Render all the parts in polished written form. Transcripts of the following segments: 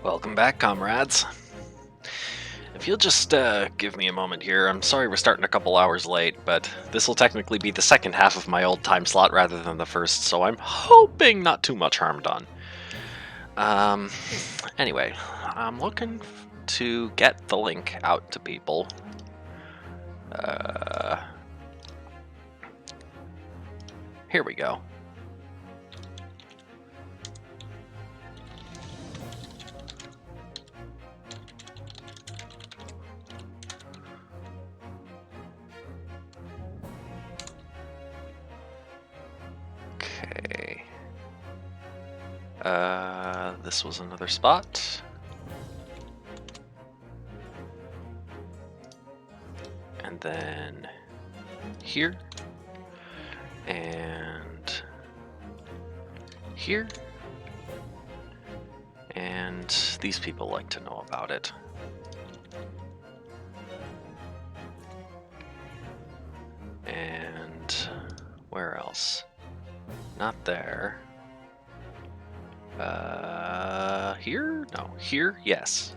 Welcome back, comrades. If you'll just give me a moment here, I'm sorry we're starting a couple hours late, but this will technically be the second half of my old time slot rather than the first, so I'm hoping not too much harm done. Anyway, I'm looking to get the link out to people. Here we go. Okay. This was another spot. And then here. And here. And these people like to know about it. And where else? Not there. Here? No. Here? Yes.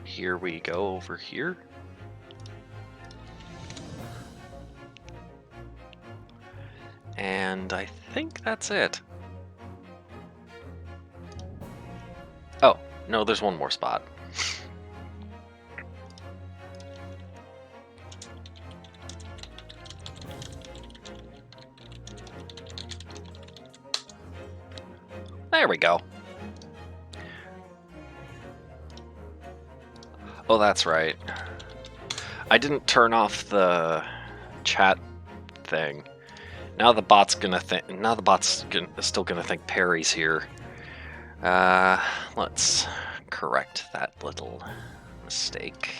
Here we go over here. And I think that's it. Oh, no, there's one more spot. There we go. Oh, that's right. I didn't turn off the chat thing. Now the bot's gonna think. Now the bot's still gonna think Perry's here. Let's correct that little mistake.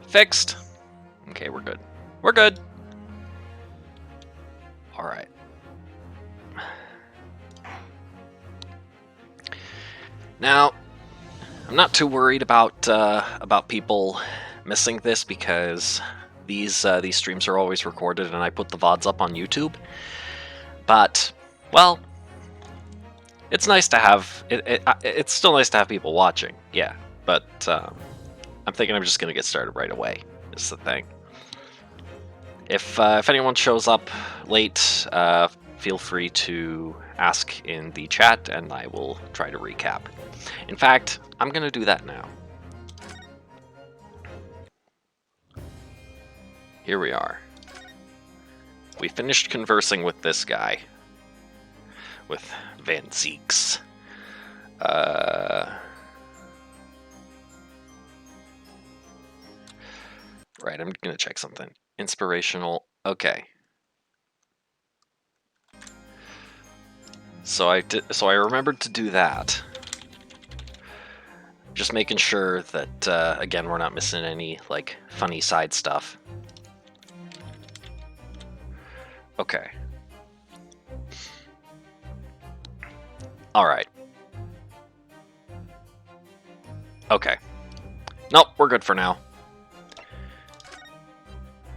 Fixed. Okay, we're good. We're good. All right. Now, I'm not too worried about people missing this because these streams are always recorded and I put the VODs up on YouTube. But, well, it's nice to have it's still nice to have people watching, yeah. But I'm thinking I'm just gonna get started right away. Is the thing. If anyone shows up late, feel free to ask in the chat and I will try to recap. In fact, I'm gonna do that now. Here we are. We finished conversing with this guy. With Van Zeeks. Right, I'm gonna check something. Inspirational. Okay. So I remembered to do that. Just making sure that again we're not missing any like funny side stuff. Okay. All right. Okay. Nope, we're good for now.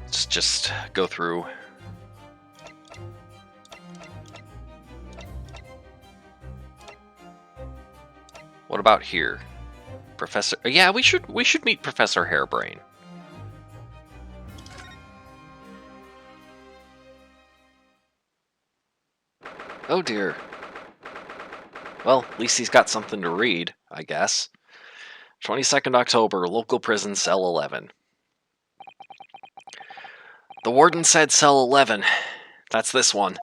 Let's just go through. What about here? Professor... Yeah, we should meet Professor Hairbrain. Oh dear. Well, at least he's got something to read, I guess. 22nd October, local prison, cell 11. The warden said cell 11. That's this one.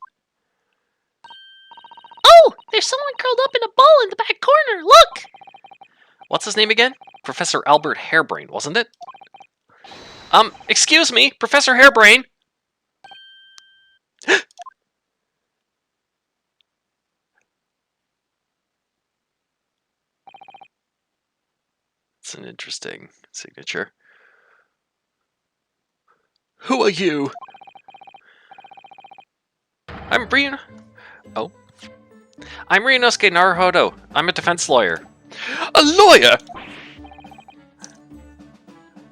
Oh! There's someone curled up in a ball in the back corner! Look! What's his name again? Professor Albert Hairbrain, wasn't it? Excuse me, Professor Hairbrain! It's an interesting signature. Who are you? I'm Rino. Oh. I'm Ryunosuke Naruhodo. I'm a defense lawyer. A lawyer?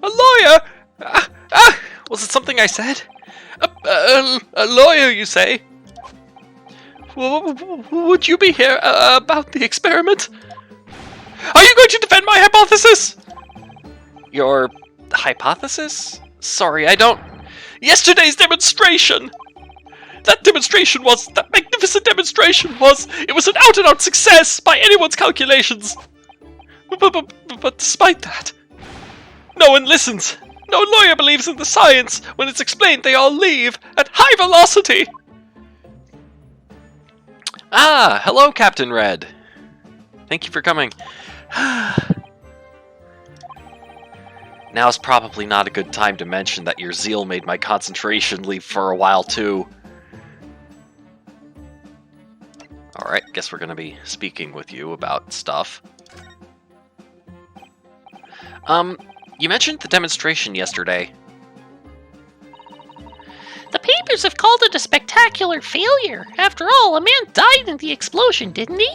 A lawyer? Was it something I said? A lawyer, you say? Would you be here about the experiment? Are you going to defend my hypothesis? Your hypothesis? Sorry, I don't... Yesterday's demonstration! That magnificent demonstration was an out-and-out success by anyone's calculations. But despite that, no one listens. No lawyer believes in the science. When it's explained, they all leave at high velocity. Ah, hello, Captain Red. Thank you for coming. Now's probably not a good time to mention that your zeal made my concentration leave for a while, too. Alright, guess we're gonna be speaking with you about stuff. You mentioned the demonstration yesterday. The papers have called it a spectacular failure. After all, a man died in the explosion, didn't he?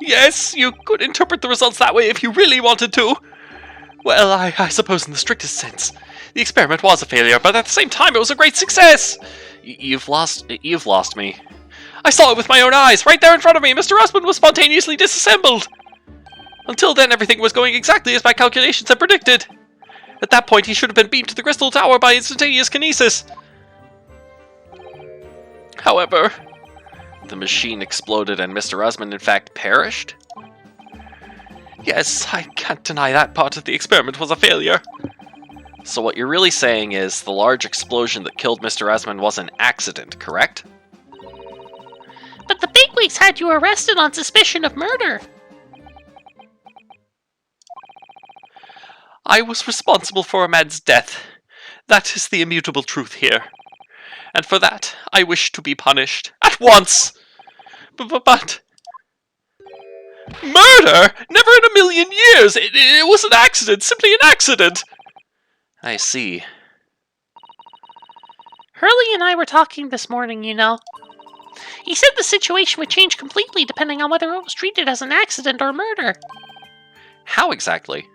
Yes, you could interpret the results that way if you really wanted to. Well, I suppose in the strictest sense, the experiment was a failure, but at the same time it was a great success. You've lost me. I saw it with my own eyes, right there in front of me. Mr. Usman was spontaneously disassembled. Until then, everything was going exactly as my calculations had predicted. At that point, he should have been beamed to the Crystal Tower by instantaneous kinesis. However, the machine exploded and Mr. Usman in fact perished? Yes, I can't deny that part of the experiment was a failure. So what you're really saying is the large explosion that killed Mr. Usman was an accident, correct? But the bigwigs had you arrested on suspicion of murder. I was responsible for a man's death. That is the immutable truth here. And for that, I wish to be punished. At once! But... Murder? Never in a million years! It was an accident, simply an accident! I see. Hurley and I were talking this morning, you know. He said the situation would change completely depending on whether it was treated as an accident or murder. How exactly?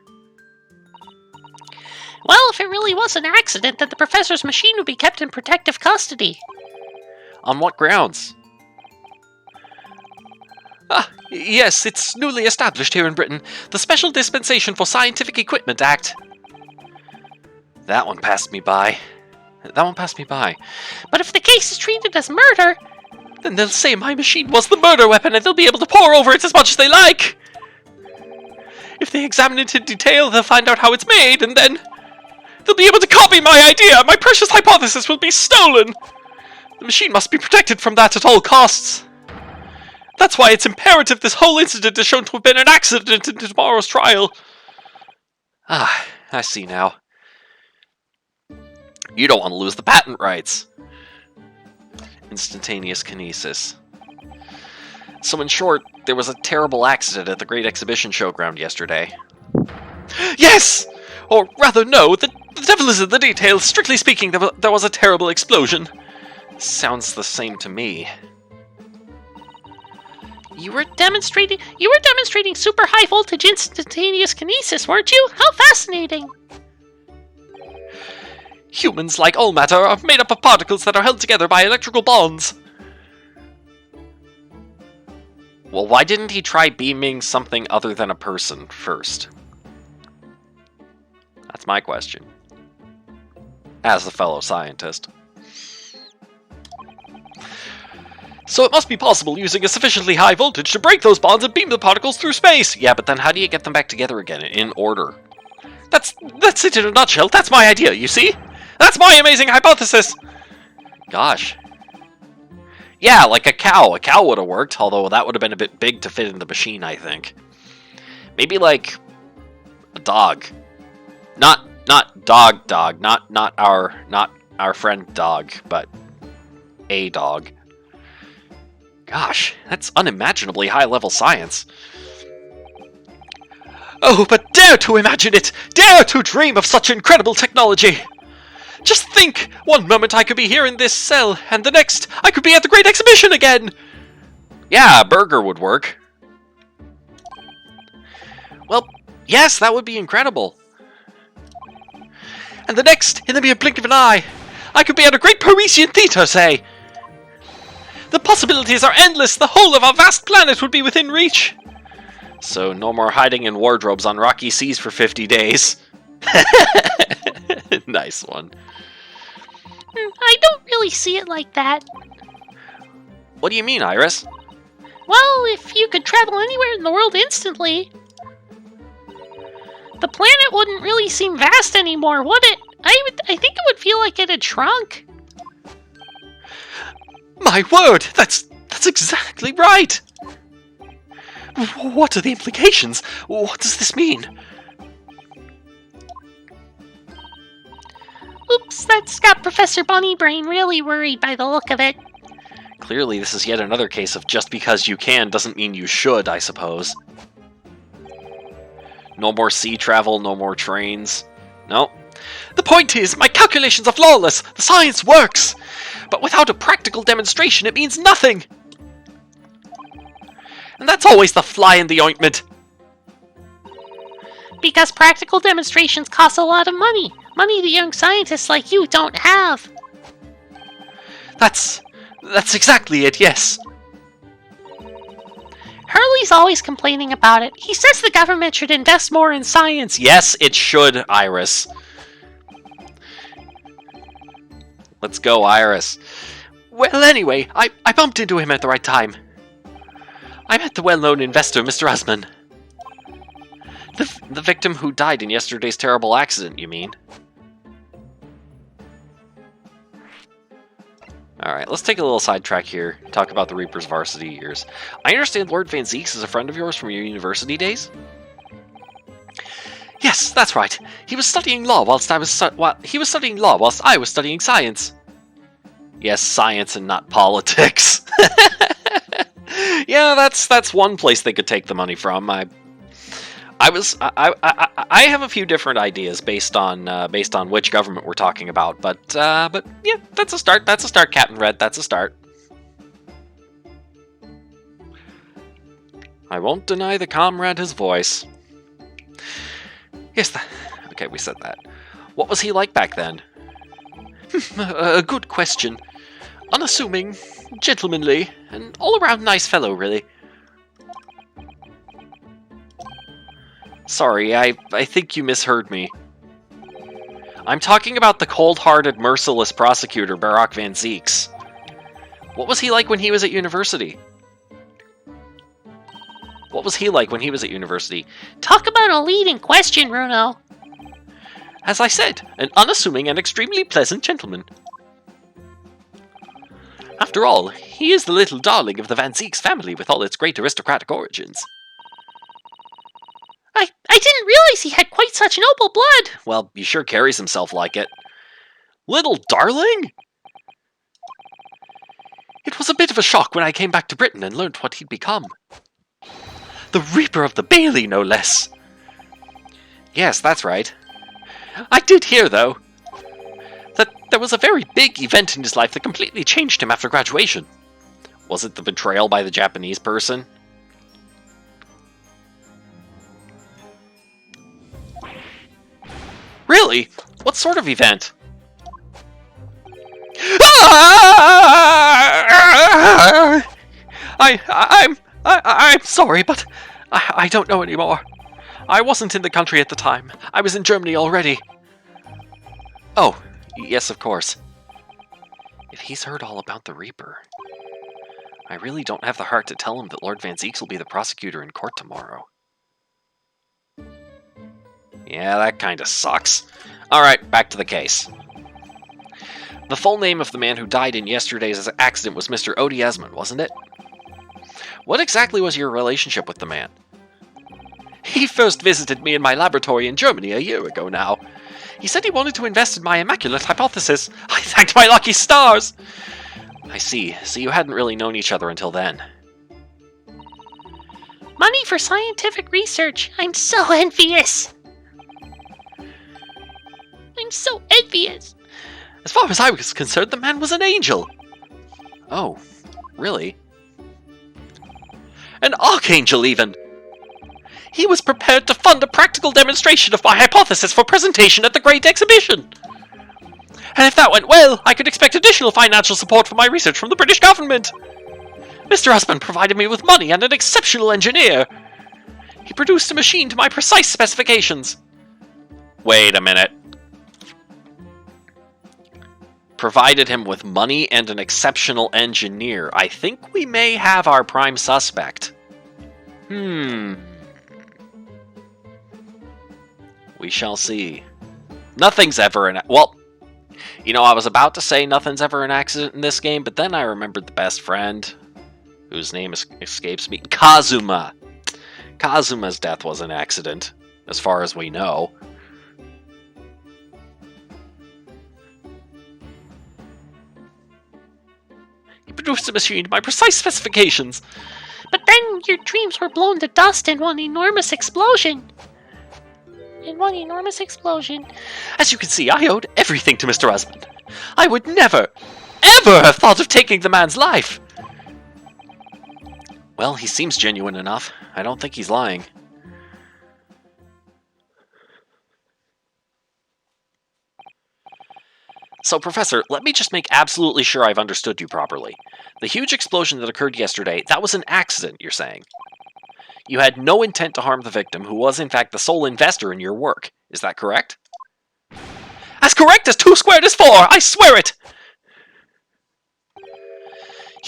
Well, if it really was an accident, then the professor's machine would be kept in protective custody. On what grounds? Yes, it's newly established here in Britain. The Special Dispensation for Scientific Equipment Act. That one passed me by. But if the case is treated as murder, then they'll say my machine was the murder weapon and they'll be able to pore over it as much as they like. If they examine it in detail, they'll find out how it's made, and then they'll be able to copy my idea! My precious hypothesis will be stolen! The machine must be protected from that at all costs. That's why it's imperative this whole incident is shown to have been an accident in tomorrow's trial. Ah, I see now. You don't want to lose the patent rights. Instantaneous kinesis. So in short, there was a terrible accident at the Great Exhibition Showground yesterday. Yes! Or rather, no, the devil is in the details. Strictly speaking, there was a terrible explosion. Sounds the same to me. You were demonstrating super high voltage instantaneous kinesis, weren't you? How fascinating! Humans, like all matter, are made up of particles that are held together by electrical bonds. Well, why didn't he try beaming something other than a person first? That's my question. As a fellow scientist. So it must be possible using a sufficiently high voltage to break those bonds and beam the particles through space! Yeah, but then how do you get them back together again, in order? That's it in a nutshell, that's my idea, you see? That's my amazing hypothesis! Gosh. Yeah, like a cow. A cow would have worked, although that would have been a bit big to fit in the machine, I think. Maybe like a dog. Not dog, not our friend dog, but a dog. Gosh, that's unimaginably high-level science. Oh, but dare to imagine it! Dare to dream of such incredible technology! Just think! One moment I could be here in this cell, and the next I could be at the Great Exhibition again! Yeah, a burger would work. Well, yes, that would be incredible. and the next in the mere blink of an eye. I could be at a great Parisian theatre, say. The possibilities are endless. The whole of our vast planet would be within reach. So no more hiding in wardrobes on rocky seas for 50 days. Nice one. I don't really see it like that. What do you mean, Iris? Well, if you could travel anywhere in the world instantly, the planet wouldn't really seem vast anymore, would it? I think it would feel like it had shrunk. My word, that's exactly right. What are the implications? What does this mean? Oops, that's got Professor Bunnybrain really worried by the look of it. Clearly, this is yet another case of just because you can doesn't mean you should, I suppose. No more sea travel, no more trains. No. The point is, my calculations are flawless. The science works. But without a practical demonstration, it means nothing. And that's always the fly in the ointment. Because practical demonstrations cost a lot of money. Money the young scientists like you don't have. That's exactly it, yes. Hurley's always complaining about it. He says the government should invest more in science. Yes, it should, Iris. Let's go, Iris. Well, anyway, I bumped into him at the right time. I met the well-known investor, Mr. Usman. The victim who died in yesterday's terrible accident, you mean? Alright, let's take a little sidetrack here, talk about the Reaper's varsity years. I understand Lord Van Zeeks is a friend of yours from your university days? Yes, that's right. He was studying law whilst I was studying science. Yes, science and not politics. Yeah, that's one place they could take the money from. I have a few different ideas based on which government we're talking about, but yeah, that's a start. That's a start, Captain Red. That's a start. I won't deny the comrade his voice. Yes, okay, we said that. What was he like back then? A good question. Unassuming, gentlemanly, and all-around nice fellow, really. Sorry, I think you misheard me. I'm talking about the cold-hearted, merciless prosecutor, Barack Van Zeeks. What was he like when he was at university? What was he like when he was at university? Talk about a leading question, Bruno. As I said, an unassuming and extremely pleasant gentleman. After all, he is the little darling of the Van Zeeks family with all its great aristocratic origins. I didn't realize he had quite such noble blood. Well, he sure carries himself like it. Little darling? It was a bit of a shock when I came back to Britain and learned what he'd become. The Reaper of the Bailey, no less. Yes, that's right. I did hear, though, that there was a very big event in his life that completely changed him after graduation. Was it the betrayal by the Japanese person? Really? What sort of event? I'm sorry, but I don't know anymore. I wasn't in the country at the time. I was in Germany already. Oh, yes, of course. If he's heard all about the Reaper, I really don't have the heart to tell him that Lord Van Zeeks will be the prosecutor in court tomorrow. Yeah, that kinda sucks. Alright, back to the case. The full name of the man who died in yesterday's accident was Mr. Odie Esmond, wasn't it? What exactly was your relationship with the man? He first visited me in my laboratory in Germany a year ago now. He said he wanted to invest in my immaculate hypothesis. I thanked my lucky stars! I see. So you hadn't really known each other until then. Money for scientific research. I'm so envious. I'm so envious. As far as I was concerned, the man was an angel. Oh, really? An archangel, even. He was prepared to fund a practical demonstration of my hypothesis for presentation at the Great Exhibition. And if that went well, I could expect additional financial support for my research from the British government. Mr. Husband provided me with money and an exceptional engineer. He produced a machine to my precise specifications. Wait a minute. Provided him with money and an exceptional engineer. I think we may have our prime suspect. We shall see. Nothing's ever an... Well, you know, I was about to say nothing's ever an accident in this game, but then I remembered the best friend, whose name escapes me. Kazuma. Kazuma's death was an accident, as far as we know. He produced a machine to my precise specifications. But then your dreams were blown to dust in one enormous explosion. As you can see, I owed everything to Mr. Husband. I would never, ever have thought of taking the man's life. Well, he seems genuine enough. I don't think he's lying. So, Professor, let me just make absolutely sure I've understood you properly. The huge explosion that occurred yesterday, that was an accident, you're saying? You had no intent to harm the victim, who was in fact the sole investor in your work. Is that correct? As correct as 2 squared is 4! I swear it!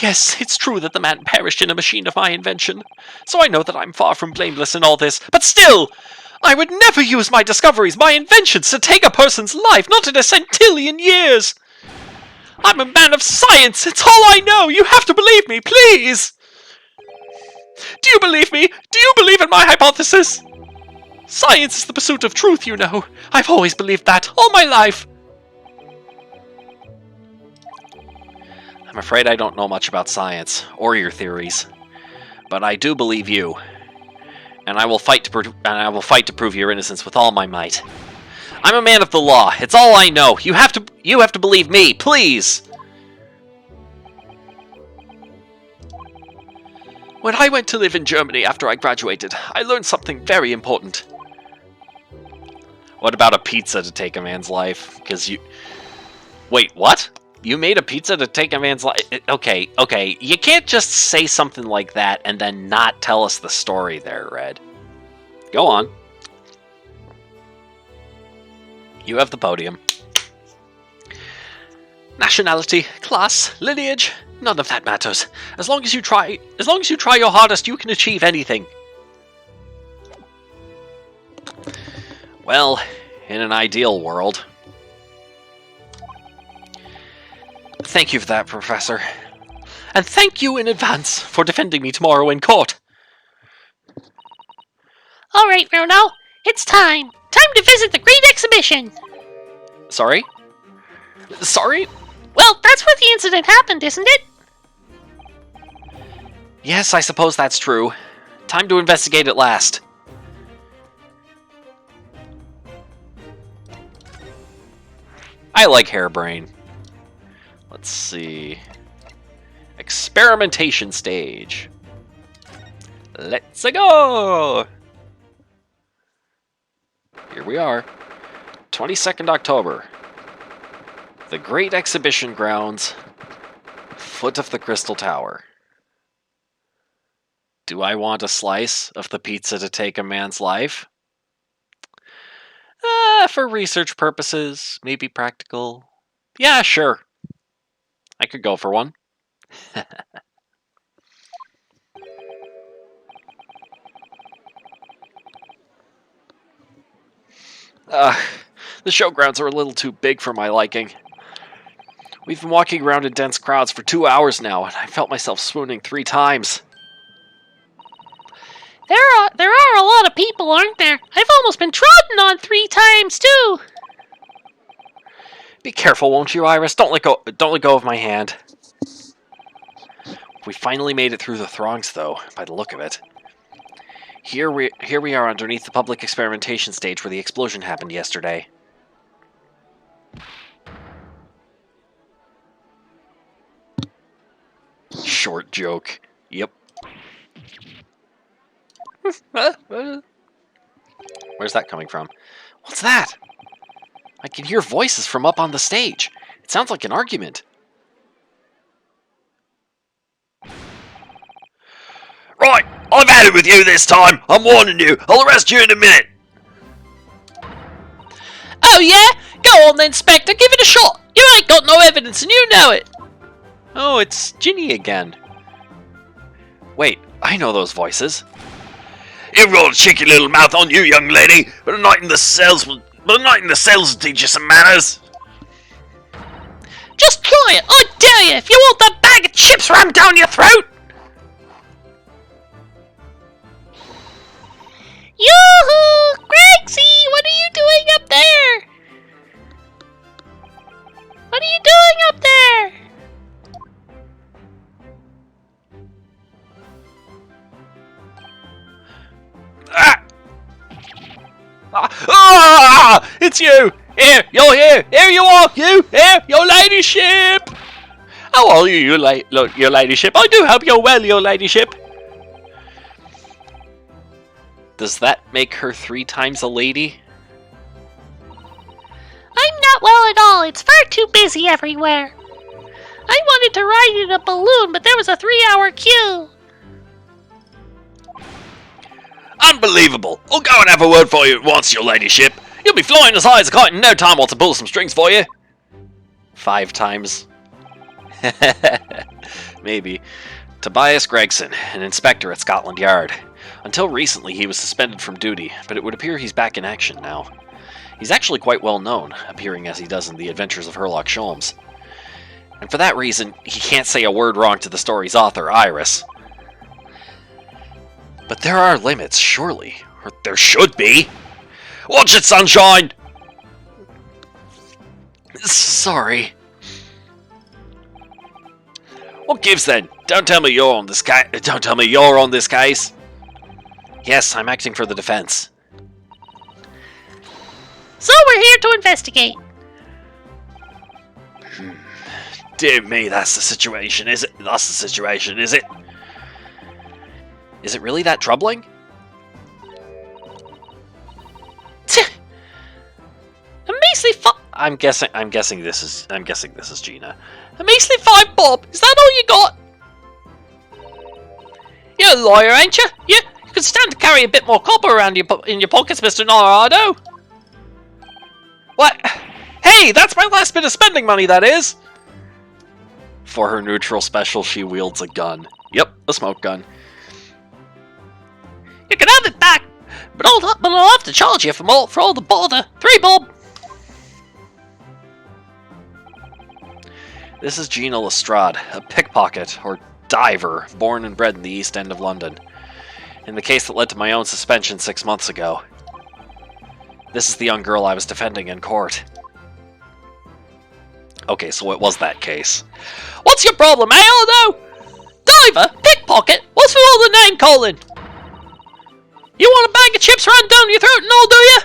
Yes, it's true that the man perished in a machine of my invention, so I know that I'm far from blameless in all this, but still! I would never use my discoveries, my inventions, to take a person's life, not in a centillion years! I'm a man of science, it's all I know! You have to believe me, please! Do you believe me? Do you believe in my hypothesis? Science is the pursuit of truth, you know. I've always believed that, all my life. I'm afraid I don't know much about science, or your theories. But I do believe you. And I will fight to prove your innocence with all my might. I'm a man of the law. It's all I know. You have to believe me, please. When I went to live in Germany after I graduated, I learned something very important. What about a pizza to take a man's life? Because you... Wait, what? You made a pizza to take a man's life? Okay. You can't just say something like that and then not tell us the story there, Red. Go on. You have the podium. Nationality, class, lineage, none of that matters. As long as you try your hardest, you can achieve anything. Well, in an ideal world. Thank you for that, Professor. And thank you in advance for defending me tomorrow in court. All right, Bruno, it's time. Time to visit the Great Exhibition. Sorry? Sorry? Well, that's where the incident happened, isn't it? Yes, I suppose that's true. Time to investigate at last. I like Hairbrain. Let's see. Experimentation stage. Let's go! Here we are. 22nd October. The Great Exhibition Grounds. Foot of the Crystal Tower. Do I want a slice of the pizza to take a man's life? For research purposes, maybe practical. Yeah, sure. I could go for one. The showgrounds are a little too big for my liking. We've been walking around in dense crowds for 2 hours now, and I felt myself swooning 3 times. There are a lot of people, aren't there? I've almost been trodden on 3 times, too. Be careful, won't you, Iris? Don't let go of my hand. We finally made it through the throngs, though, by the look of it. Here we are underneath the public experimentation stage where the explosion happened yesterday. Short joke. Yep. Where's that coming from? What's that? I can hear voices from up on the stage. It sounds like an argument. Right, I've had it with you this time. I'm warning you. I'll arrest you in a minute. Oh yeah? Go on then, Spectre, give it a shot. You ain't got no evidence and you know it. Oh, it's Ginny again. Wait, I know those voices. You've got a cheeky little mouth on you, young lady, but a night in the cells will teach you some manners. Just try it, I dare you, if you want that bag of chips rammed down your throat. Yoo-hoo! Gregsy, what are you doing up there? What are you doing up there? It's you! Here, you're here! Here you are! You! Here, your ladyship! How are you, your ladyship? I do hope you're well, your ladyship. Does that make her 3 times a lady? I'm not well at all. It's far too busy everywhere. I wanted to ride in a balloon, but there was a 3-hour queue. Unbelievable! I'll go and have a word for you at once, your ladyship. You'll be flying as high as a kite in no time while to pull some strings for you. 5 times? Maybe. Tobias Gregson, an inspector at Scotland Yard. Until recently, he was suspended from duty, but it would appear he's back in action now. He's actually quite well known, appearing as he does in The Adventures of Herlock Sholmes. And for that reason, he can't say a word wrong to the story's author, Iris. But there are limits, surely. Or There should be. Watch it, sunshine! Sorry. What gives then? Don't tell me you're on this case. Don't tell me you're on this case. Yes, I'm acting for the defense. So we're here to investigate. Dear me, that's the situation, is it? That's the situation, is it? Is it really that troubling? A measly I'm guessing this is Gina. A measly 5 bob. Is that all you got? You're a lawyer, ain't you? You could stand to carry a bit more copper around in your pockets, Mr. Norado. What? Hey, that's my last bit of spending money, that is! For her neutral special, she wields a gun. Yep, a smoke gun. You can have it back, but I'll have to charge you for all the bother. 3 bob. This is Gina Lestrade, a pickpocket, or diver, born and bred in the East End of London. In the case that led to my own suspension 6 months ago. This is the young girl I was defending in court. Okay, so it was that case. What's your problem, eh, Aldo? Diver? Pickpocket? What's with all the name calling? You want a bag of chips run down your throat and all, do you?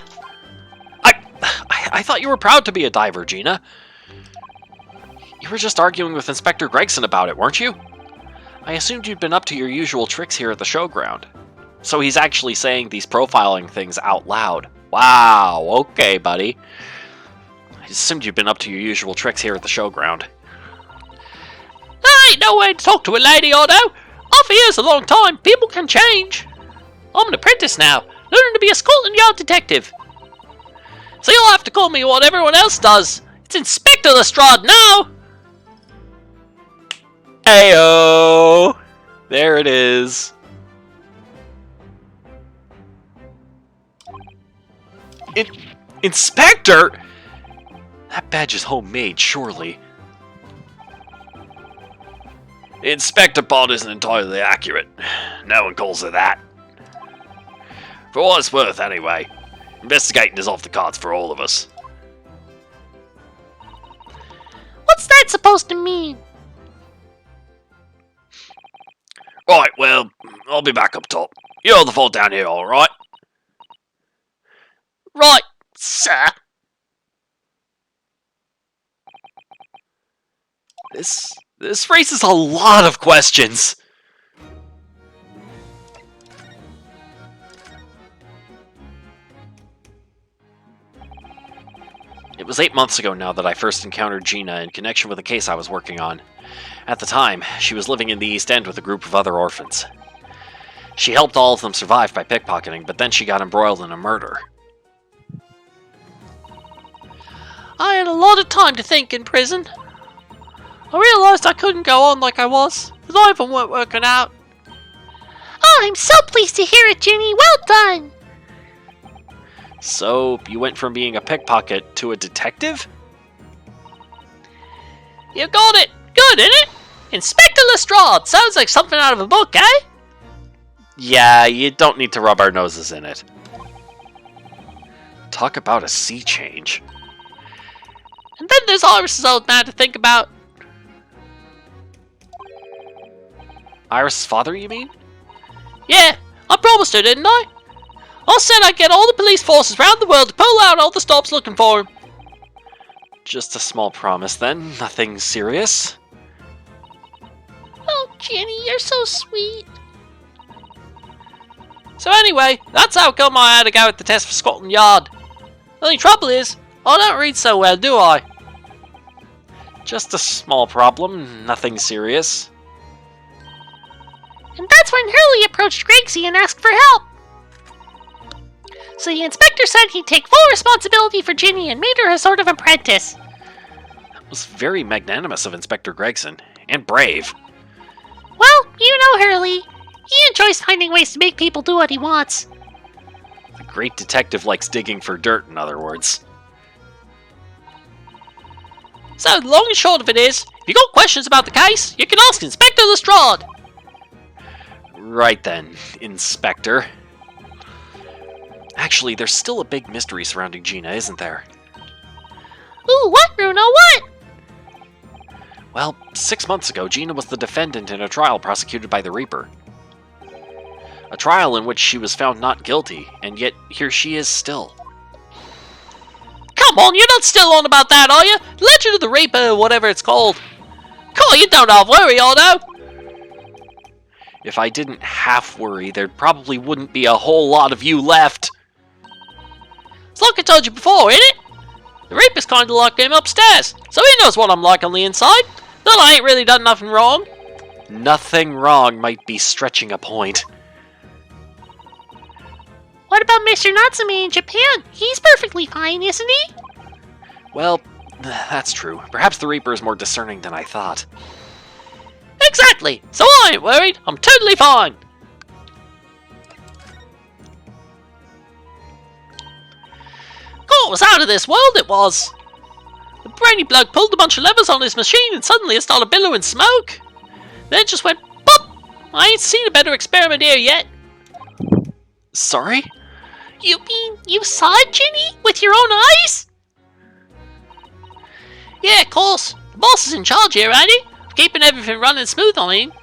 I thought you were proud to be a diver, Gina. You were just arguing with Inspector Gregson about it, weren't you? I assumed you'd been up to your usual tricks here at the showground. So he's actually saying these profiling things out loud. Wow, okay, buddy. I assumed you'd been up to your usual tricks here at the showground. That ain't no way to talk to a lady, Otto. I've been here a long time. People can change. I'm an apprentice now, learning to be a Scotland Yard detective. So you'll have to call me what everyone else does. It's Inspector Lestrade now. Heyo! There it is. Inspector? That badge is homemade, surely. The Inspector part isn't entirely accurate. No one calls it that. For what it's worth, anyway. Investigating is off the cards for all of us. What's that supposed to mean? Right, well, I'll be back up top. You're the fault down here, alright? Right, sir. This raises a lot of questions. It was 8 months ago now that I first encountered Gina in connection with a case I was working on. At the time, she was living in the East End with a group of other orphans. She helped all of them survive by pickpocketing, but then she got embroiled in a murder. I had a lot of time to think in prison. I realised I couldn't go on like I was, because I even weren't working out. Oh, I'm so pleased to hear it, Ginny. Well done! So, you went from being a pickpocket to a detective? You got it! Good, innit? Inspector Lestrade! Sounds like something out of a book, eh? Yeah, you don't need to rub our noses in it. Talk about a sea change. And then there's Iris's old man to think about. Iris' father, you mean? Yeah, I promised her, didn't I? I said I'd get all the police forces around the world to pull out all the stops looking for him. Just a small promise, then. Nothing serious. Oh, Ginny, you're so sweet. So anyway, that's how come I had to go at the test for Scotland Yard. The only trouble is, I don't read so well, do I? Just a small problem. Nothing serious. And that's when Hurley approached Gregsy and asked for help. So the inspector said he'd take full responsibility for Ginny and made her a sort of apprentice. That was very magnanimous of Inspector Gregson. And brave. Well, you know Hurley. He enjoys finding ways to make people do what he wants. The great detective likes digging for dirt, in other words. So the long and short of it is, if you got questions about the case, you can ask Inspector Lestrade. Right then, Inspector. Actually, there's still a big mystery surrounding Gina, isn't there? Ooh, what, Bruno, what? Well, 6 months ago, Gina was the defendant in a trial prosecuted by the Reaper. A trial in which she was found not guilty, and yet here she is still. Come on, you're not still on about that, are you? Legend of the Reaper, whatever it's called. Come on, you don't have worry, Otto. If I didn't half worry, there probably wouldn't be a whole lot of you left. It's like I told you before, ain't it? The Reaper's kinda like him upstairs, so he knows what I'm like on the inside. That I ain't really done nothing wrong. Nothing wrong might be stretching a point. What about Mr. Natsume in Japan? He's perfectly fine, isn't he? Well, that's true. Perhaps the Reaper is more discerning than I thought. Exactly, so I ain't worried. I'm totally fine. God, it was out of this world, it was. The brainy bloke pulled a bunch of levers on his machine and suddenly it started billowing smoke. Then it just went pop! I ain't seen a better experiment here yet. Sorry? You mean you saw it, Ginny? With your own eyes? Yeah, of course. The boss is in charge here, ain't he? Keeping everything running smooth, I mean.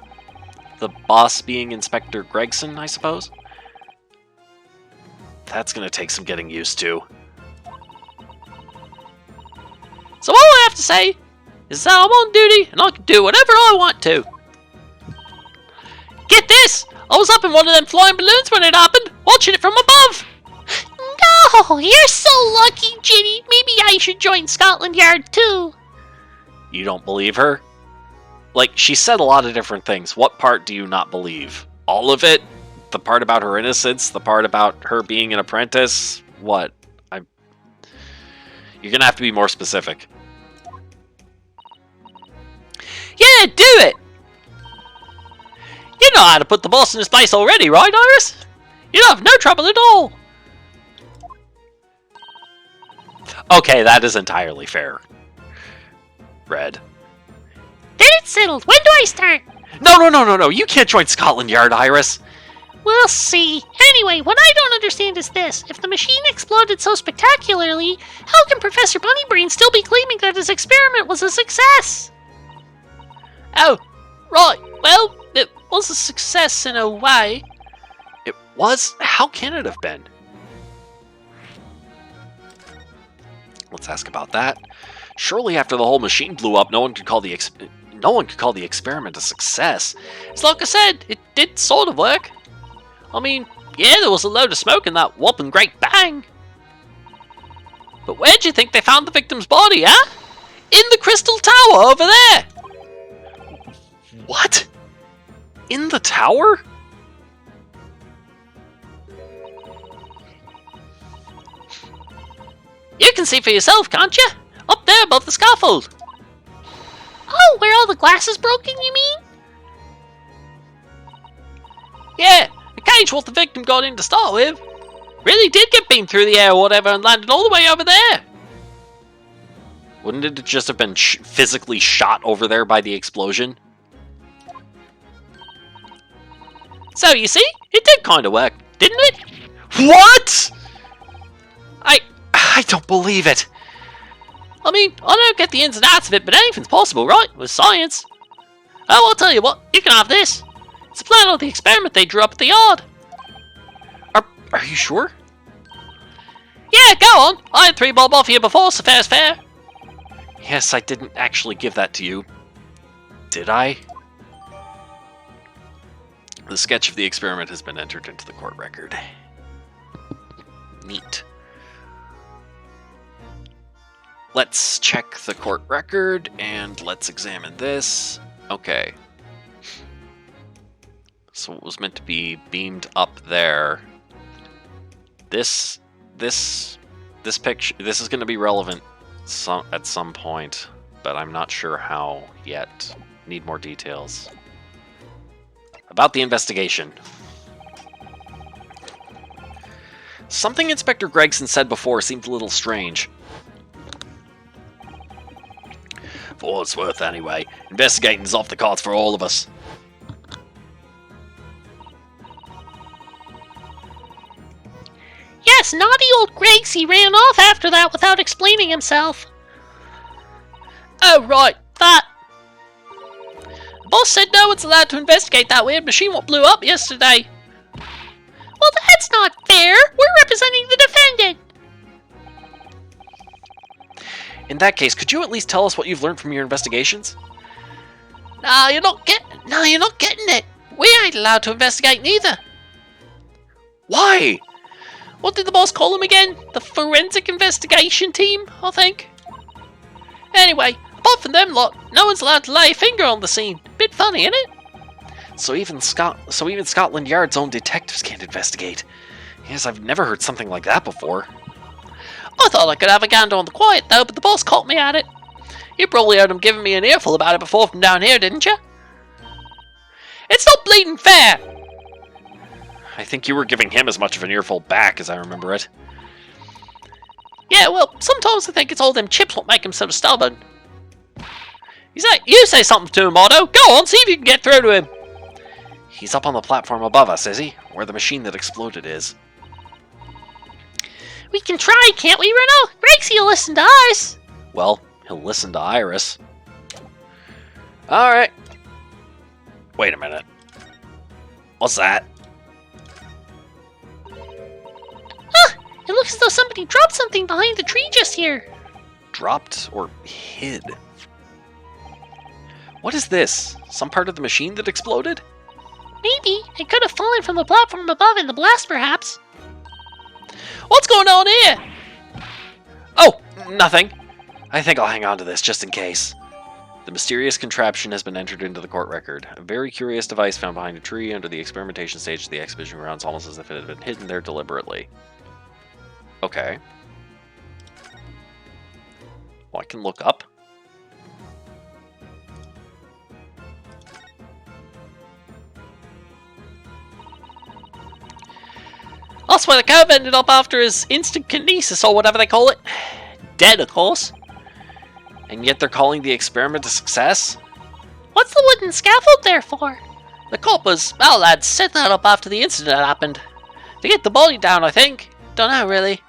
The boss being Inspector Gregson, I suppose? That's gonna take some getting used to. So all I have to say is that I'm on duty and I can do whatever I want to. Get this! I was up in one of them flying balloons when it happened, watching it from above. No, you're so lucky, Ginny. Maybe I should join Scotland Yard too. You don't believe her? Like, she said a lot of different things. What part do you not believe? All of it? The part about her innocence? The part about her being an apprentice? What? You're gonna have to be more specific. Yeah, do it! You know how to put the boss in his place already, right, Iris? You'd have no trouble at all. Okay, that is entirely fair. Red. Then it's settled. When do I start? No, you can't join Scotland Yard, Iris. We'll see. Anyway, what I don't understand is this. If the machine exploded so spectacularly, how can Professor Bunnybrain still be claiming that his experiment was a success? Oh, right. Well, it was a success in a way. It was? How can it have been? Let's ask about that. Surely after the whole machine blew up, no one could call the experiment a success. It's like I said, it did sort of work. I mean, yeah, there was a load of smoke and that whopping great bang. But where do you think they found the victim's body, huh? In the crystal tower over there! What? In the tower? You can see for yourself, can't you? Up there above the scaffold. Oh, where all the glass is broken, you mean? Yeah, the cage what the victim got in to start with. Really did get beamed through the air or whatever and landed all the way over there. Wouldn't it just have been physically shot over there by the explosion? So, you see, it did kind of work, didn't it? What? I don't believe it. I mean, I don't get the ins and outs of it, but anything's possible, right? With science. Oh, I'll tell you what, you can have this. It's a plan of the experiment they drew up at the yard. Are you sure? Yeah, go on. I had 3 bob off you before, so fair's fair. Yes, I didn't actually give that to you. Did I? The sketch of the experiment has been entered into the court record. Neat. Let's check the court record, and let's examine this. Okay. So it was meant to be beamed up there. This picture, this is going to be relevant at some point, but I'm not sure how yet. Need more details. About the investigation. Something Inspector Gregson said before seemed a little strange. For what it's worth, anyway, investigating's off the cards for all of us. Yes, naughty old Gracie ran off after that without explaining himself. Oh, right, that. The boss said no one's allowed to investigate that weird machine what blew up yesterday. Well, that's not fair. We're representing the defendant. In that case, could you at least tell us what you've learned from your investigations? No, you're not getting it. We ain't allowed to investigate neither. Why? What did the boss call them again? The forensic investigation team, I think. Anyway, apart from them lot, no one's allowed to lay a finger on the scene. Bit funny, isn't it? So even Scotland Yard's own detectives can't investigate. Yes, I've never heard something like that before. I thought I could have a gander on the quiet though, but the boss caught me at it. You probably heard him giving me an earful about it before from down here, didn't you? It's not bleeding fair! I think you were giving him as much of an earful back as I remember it. Yeah, well, sometimes I think it's all them chips what make him so stubborn. You say something to him, Otto. Go on, see if you can get through to him. He's up on the platform above us, is he? Where the machine that exploded is. We can try, can't we, Renault? Gracie will listen to us. Well, he'll listen to Iris. Alright. Wait a minute. What's that? It looks as though somebody dropped something behind the tree just here. Dropped or hid? What is this? Some part of the machine that exploded? Maybe. It could have fallen from the platform above in the blast, perhaps. What's going on here? Oh, nothing. I think I'll hang on to this just in case. The mysterious contraption has been entered into the court record. A very curious device found behind a tree under the experimentation stage of the exhibition grounds, almost as if it had been hidden there deliberately. Okay. Well, I can look up. That's where the cove ended up after his instant kinesis or whatever they call it. Dead, of course. And yet they're calling the experiment a success? What's the wooden scaffold there for? The coppers, well, lads, set that up after the incident happened. To get the body down, I think. Don't know, really.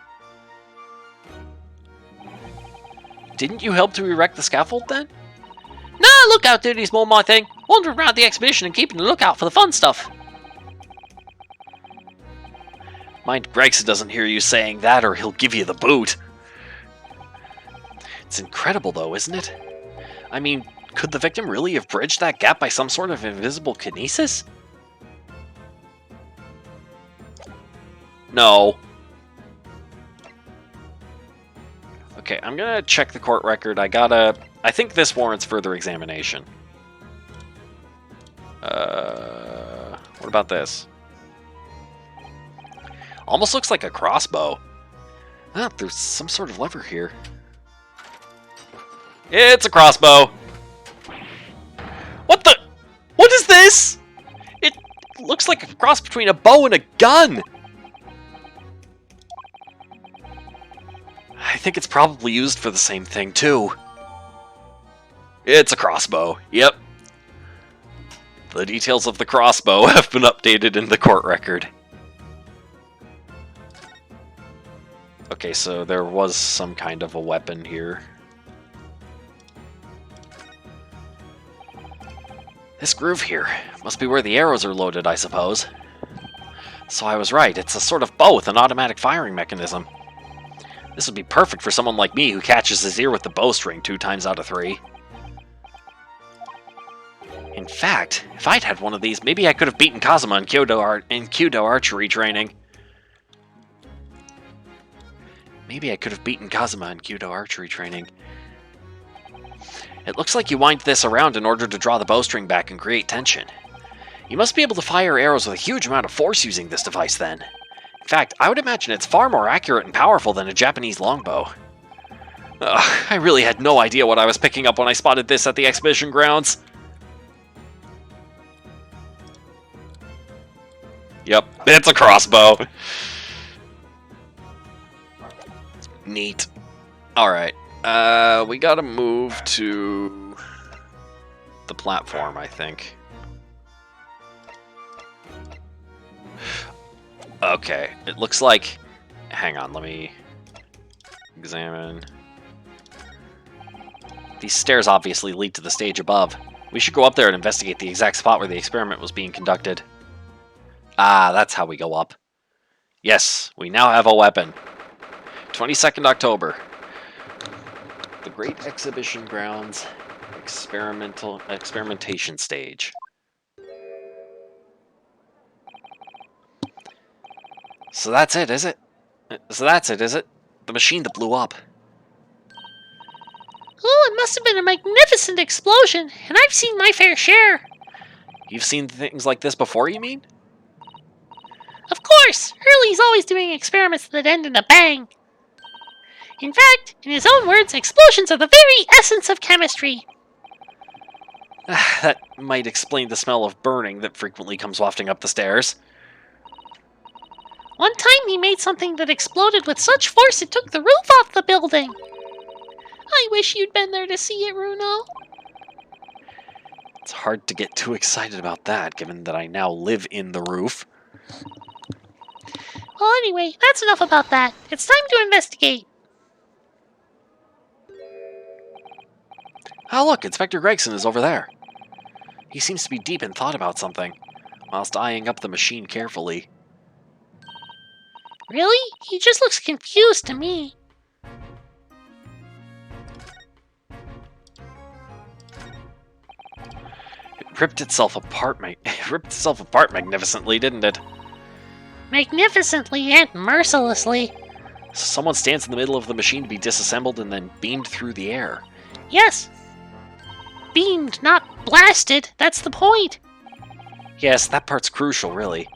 Didn't you help to erect the scaffold then? Nah, lookout duty's more my thing. Wandering around the exhibition and keeping a lookout for the fun stuff. Mind Gregson doesn't hear you saying that or he'll give you the boot. It's incredible though, isn't it? I mean, could the victim really have bridged that gap by some sort of invisible kinesis? No. I'm gonna check the court record. I think this warrants further examination. What about this? Almost looks like a crossbow. Ah, there's some sort of lever here. It's a crossbow. What the? What is this? It looks like a cross between a bow and a gun. I think it's probably used for the same thing, too. It's a crossbow. Yep. The details of the crossbow have been updated in the court record. Okay, so there was some kind of a weapon here. This groove here must be where the arrows are loaded, I suppose. So I was right, it's a sort of bow with an automatic firing mechanism. This would be perfect for someone like me who catches his ear with the bowstring 2 times out of 3. In fact, if I'd had one of these, maybe I could have beaten Kazuma in Kyudo archery training. It looks like you wind this around in order to draw the bowstring back and create tension. You must be able to fire arrows with a huge amount of force using this device then. In fact, I would imagine it's far more accurate and powerful than a Japanese longbow. Ugh, I really had no idea what I was picking up when I spotted this at the exhibition grounds. Yep, it's a crossbow. Neat. Alright, we gotta move to the platform, I think. Okay, it looks like... Hang on, let me examine. These stairs obviously lead to the stage above. We should go up there and investigate the exact spot where the experiment was being conducted. Ah, that's how we go up. Yes, we now have a weapon. 22nd October. The Great Exhibition Grounds experimentation stage. So that's it, is it? The machine that blew up. Oh, it must have been a magnificent explosion, and I've seen my fair share. You've seen things like this before, you mean? Of course, Hurley's always doing experiments that end in a bang. In fact, in his own words, explosions are the very essence of chemistry. That might explain the smell of burning that frequently comes wafting up the stairs. One time he made something that exploded with such force it took the roof off the building. I wish you'd been there to see it, Runo. It's hard to get too excited about that, given that I now live in the roof. Well, anyway, that's enough about that. It's time to investigate. Oh, look, Inspector Gregson is over there. He seems to be deep in thought about something, whilst eyeing up the machine carefully. Really? He just looks confused to me. It ripped itself apart magnificently, didn't it? Magnificently and mercilessly. Someone stands in the middle of the machine to be disassembled and then beamed through the air. Yes. Beamed, not blasted. That's the point. Yes, that part's crucial, really.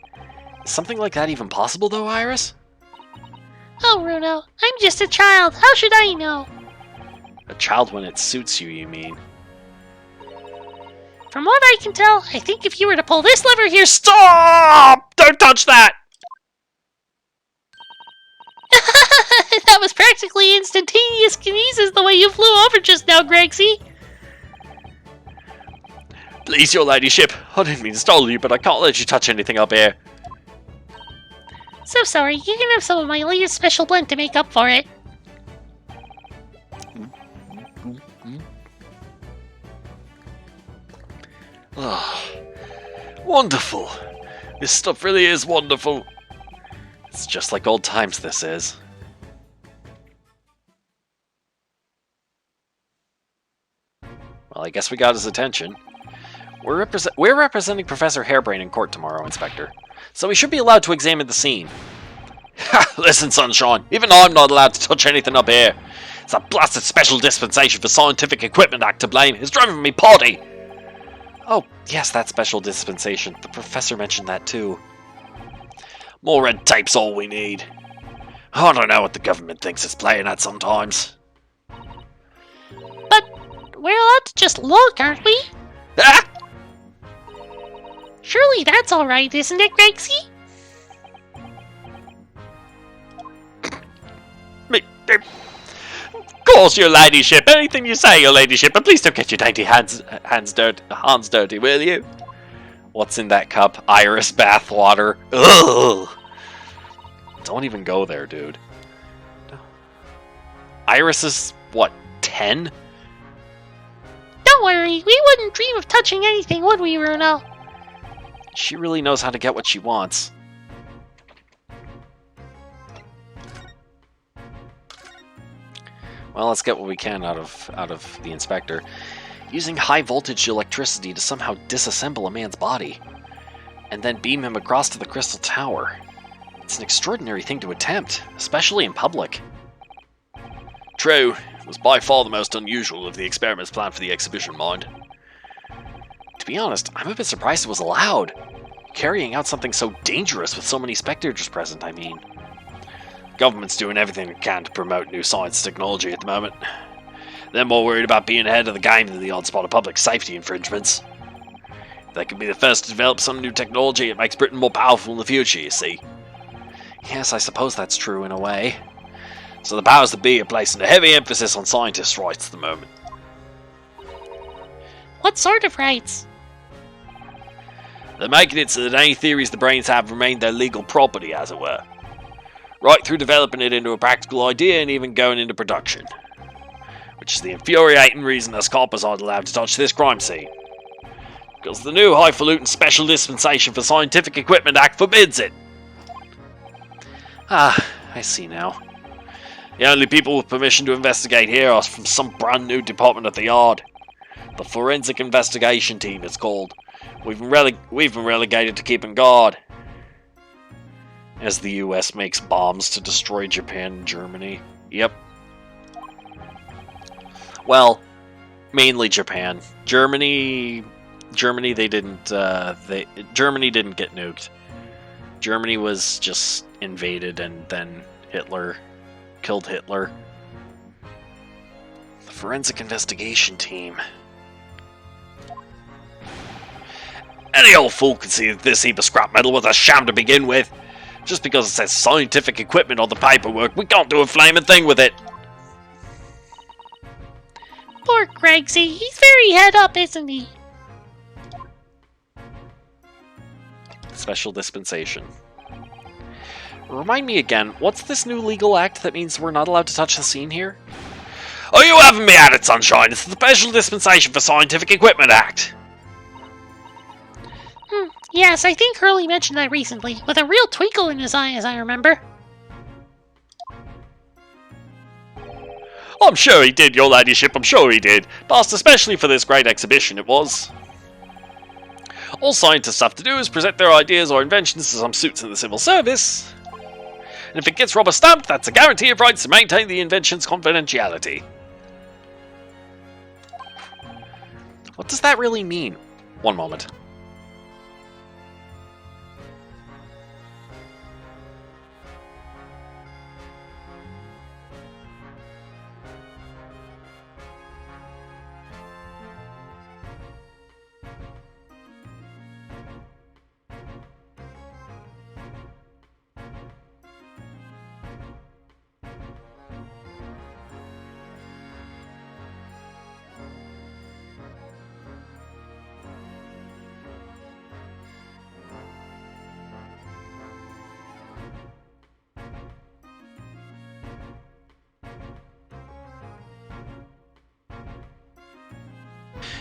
Is something like that even possible, though, Iris? Oh, Runo, I'm just a child. How should I know? A child when it suits you, you mean? From what I can tell, I think if you were to pull this lever here... Stop! Don't touch that! That was practically instantaneous kinesis the way you flew over just now, Gregsy. Please, your ladyship. I didn't mean to startle you, but I can't let you touch anything up here. So sorry, you can have some of my latest special blend to make up for it. Ah, wonderful. This stuff really is wonderful. It's just like old times, this is. Well, I guess we got his attention. We're representing Professor Hairbrain in court tomorrow, Inspector. So we should be allowed to examine the scene. Ha! Listen, Sunshine. Even I'm not allowed to touch anything up here. It's a blasted Special Dispensation for Scientific Equipment Act to blame. It's driving me potty. Oh, yes, that special dispensation. The professor mentioned that too. More red tape's all we need. I don't know what the government thinks it's playing at sometimes. But we're allowed to just look, aren't we? Ah! Surely that's alright, isn't it, Gregsy? Of course, your ladyship. Anything you say, your ladyship. But please don't get your dainty hands dirty, will you? What's in that cup? Iris bathwater. Ugh! Don't even go there, dude. Iris is, what, 10? Don't worry, we wouldn't dream of touching anything, would we, Bruno? She really knows how to get what she wants. Well, let's get what we can out of the inspector. Using high voltage electricity to somehow disassemble a man's body, and then beam him across to the Crystal Tower. It's an extraordinary thing to attempt, especially in public. True. It was by far the most unusual of the experiments planned for the exhibition, mind. To be honest, I'm a bit surprised it was allowed. Carrying out something so dangerous with so many spectators present, I mean. Government's doing everything it can to promote new science technology at the moment. They're more worried about being ahead of the game than the odd spot of public safety infringements. If they can be the first to develop some new technology, it makes Britain more powerful in the future, you see. Yes, I suppose that's true in a way. So the powers that be are placing a heavy emphasis on scientists' rights at the moment. What sort of rights? They're making it so that any theories the brains have remain their legal property, as it were. Right through developing it into a practical idea and even going into production. Which is the infuriating reason us coppers aren't allowed to touch this crime scene. Because the new highfalutin Special Dispensation for Scientific Equipment Act forbids it. Ah, I see now. The only people with permission to investigate here are from some brand new department at the Yard. The Forensic Investigation Team, it's called. We've been relegated to keeping guard. As the US makes bombs to destroy Japan and Germany. Yep. Well, mainly Japan. Germany they didn't Germany didn't get nuked. Germany was just invaded and then Hitler killed Hitler. The Forensic Investigation Team. Any old fool can see that this heap of scrap metal was a sham to begin with. Just because it says scientific equipment on the paperwork, we can't do a flaming thing with it. Poor Gregsy, he's very head up, isn't he? Special dispensation. Remind me again, what's this new legal act that means we're not allowed to touch the scene here? Oh, you haven't me at it, sunshine. It's the Special Dispensation for Scientific Equipment Act. Yes, I think Hurley mentioned that recently, with a real twinkle in his eye, as I remember. I'm sure he did, your ladyship, I'm sure he did. Passed especially for this great exhibition it was. All scientists have to do is present their ideas or inventions to some suits in the civil service. And if it gets rubber stamped, that's a guarantee of rights to maintain the invention's confidentiality. What does that really mean? One moment.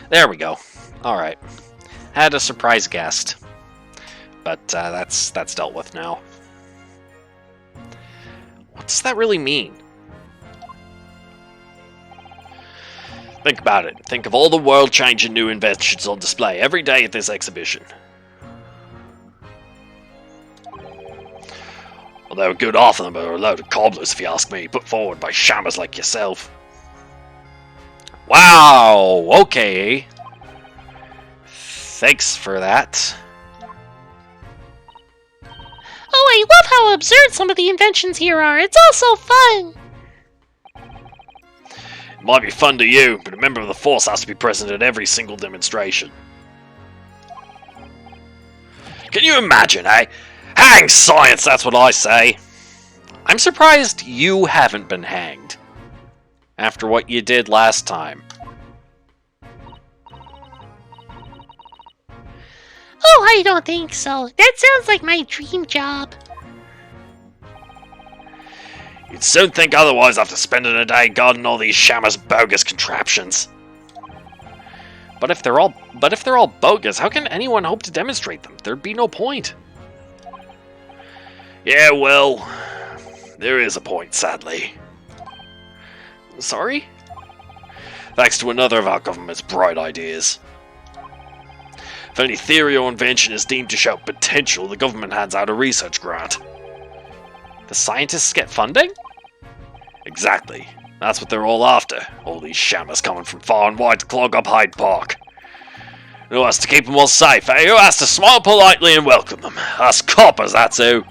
There we go. Alright. Had a surprise guest. But that's dealt with now. What does that really mean? Think about it. Think of all the world-changing new inventions on display every day at this exhibition. Although a good half of them are a load of cobblers, if you ask me, put forward by shammers like yourself. Wow, okay. Thanks for that. Oh, I love how absurd some of the inventions here are. It's all so fun. It might be fun to you, but a member of the Force has to be present at every single demonstration. Can you imagine, eh? Hang science, that's what I say. I'm surprised you haven't been hanged after what you did last time. Oh, I don't think so. That sounds like my dream job. You'd soon think otherwise after spending a day guarding all these shammers' bogus contraptions. But if they're all bogus, how can anyone hope to demonstrate them? There'd be no point. Yeah, well, there is a point, sadly. Sorry? Thanks to another of our government's bright ideas. If any theory or invention is deemed to show potential, the government hands out a research grant. The scientists get funding? Exactly. That's what they're all after. All these shammers coming from far and wide to clog up Hyde Park. Who has to keep them all safe, eh? Who has to smile politely and welcome them? Us coppers, that's who.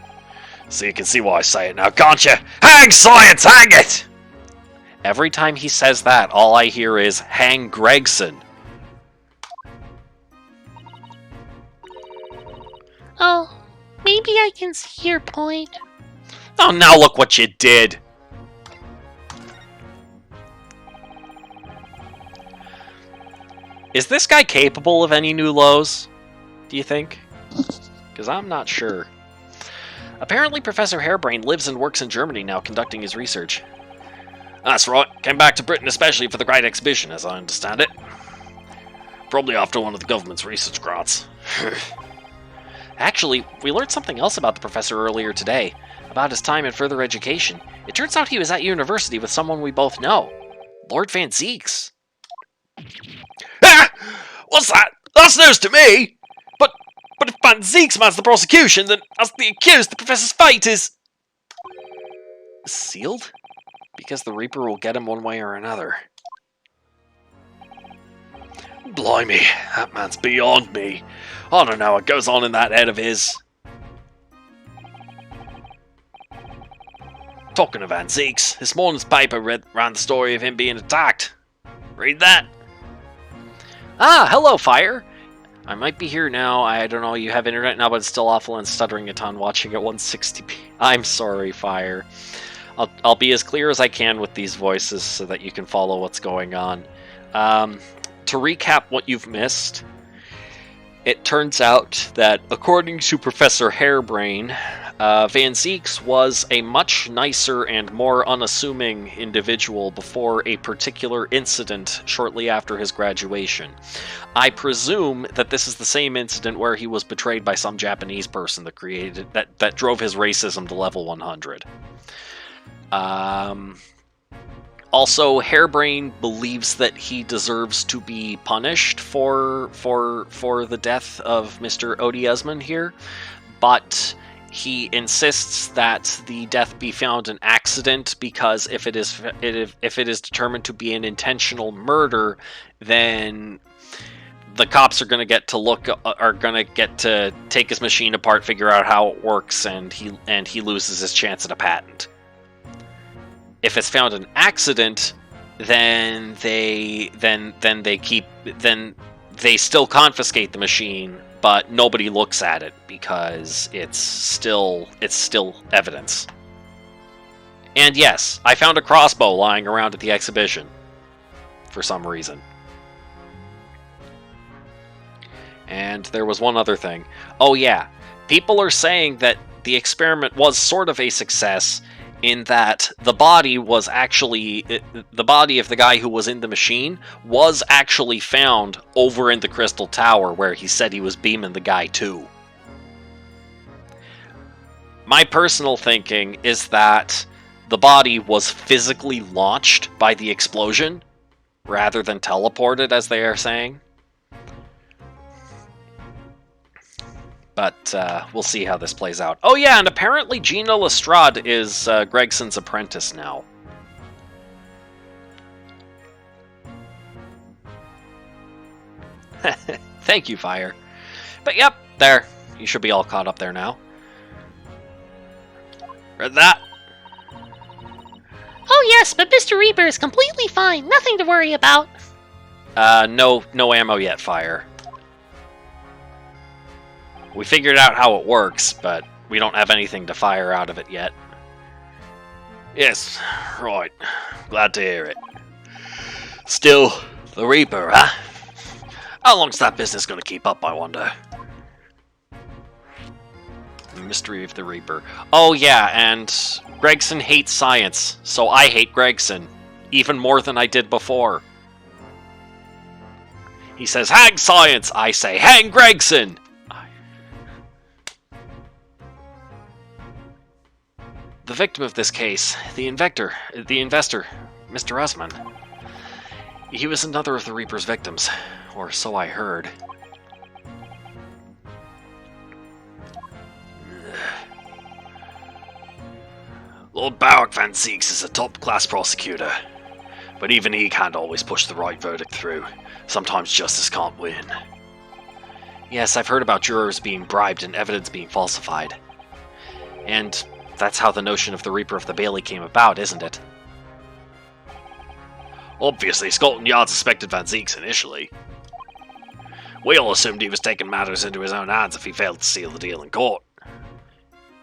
So you can see why I say it now, can't you? Hang science, hang it! Every time he says that, all I hear is, hang Gregson. Oh, maybe I can see your point. Oh, now look what you did. Is this guy capable of any new lows, do you think? Because I'm not sure. Apparently Professor Hairbrain lives and works in Germany now, conducting his research. That's right. Came back to Britain especially for the Great Exhibition, as I understand it. Probably after one of the government's research grants. Actually, we learned something else about the professor earlier today, about his time in further education. It turns out he was at university with someone we both know, Lord Van Zeeks. Ah! What's that? That's news to me! But if Van Zeeks man's the prosecution, then as the accused, the professor's fate is... sealed? Because the Reaper will get him one way or another. Blimey, that man's beyond me. I don't know what goes on in that head of his. Talking of Van Zeeks, this morning's paper ran the story of him being attacked. Read that? Ah, hello, Fire! I might be here now. I don't know, you have internet now, but it's still awful and stuttering a ton watching at 160p. I'm sorry, Fire. I'll be as clear as I can with these voices so that you can follow what's going on. To recap what you've missed, it turns out that according to Professor Hairbrain, Van Zeeks was a much nicer and more unassuming individual before a particular incident shortly after his graduation. I presume that this is the same incident where he was betrayed by some Japanese person that drove his racism to level 100. Also, Hairbrain believes that he deserves to be punished for the death of Mr. Odiesman here, but he insists that the death be found an accident because if it is determined to be an intentional murder, then the cops are going to get to take his machine apart, figure out how it works, and he loses his chance at a patent. If it's found an accident, then they still confiscate the machine, but nobody looks at it because it's still evidence. And yes, I found a crossbow lying around at the exhibition for some reason. And there was one other thing. Oh yeah, people are saying that the experiment was sort of a success, in that the body of the guy who was in the machine was actually found over in the Crystal Tower where he said he was beaming the guy to. My personal thinking is that the body was physically launched by the explosion rather than teleported, as they are saying. But we'll see how this plays out. Oh yeah, and apparently Gina Lestrade is Gregson's apprentice now. Thank you, Fire. But yep, there. You should be all caught up there now. Read that? Oh yes, but Mr. Reaper is completely fine. Nothing to worry about. No ammo yet, Fire. We figured out how it works, but we don't have anything to fire out of it yet. Yes, right. Glad to hear it. Still, the Reaper, huh? How long's that business gonna keep up, I wonder? The mystery of the Reaper. Oh yeah, and Gregson hates science, so I hate Gregson. Even more than I did before. He says, hang science! I say, hang Gregson! The victim of this case, the investor, Mr. Usman. He was another of the Reaper's victims, or so I heard. Lord Barak Van Zeeks is a top-class prosecutor, but even he can't always push the right verdict through. Sometimes justice can't win. Yes, I've heard about jurors being bribed and evidence being falsified. And that's how the notion of the Reaper of the Bailey came about, isn't it? Obviously, Scotland Yard suspected Van Zeeks initially. We all assumed he was taking matters into his own hands if he failed to seal the deal in court.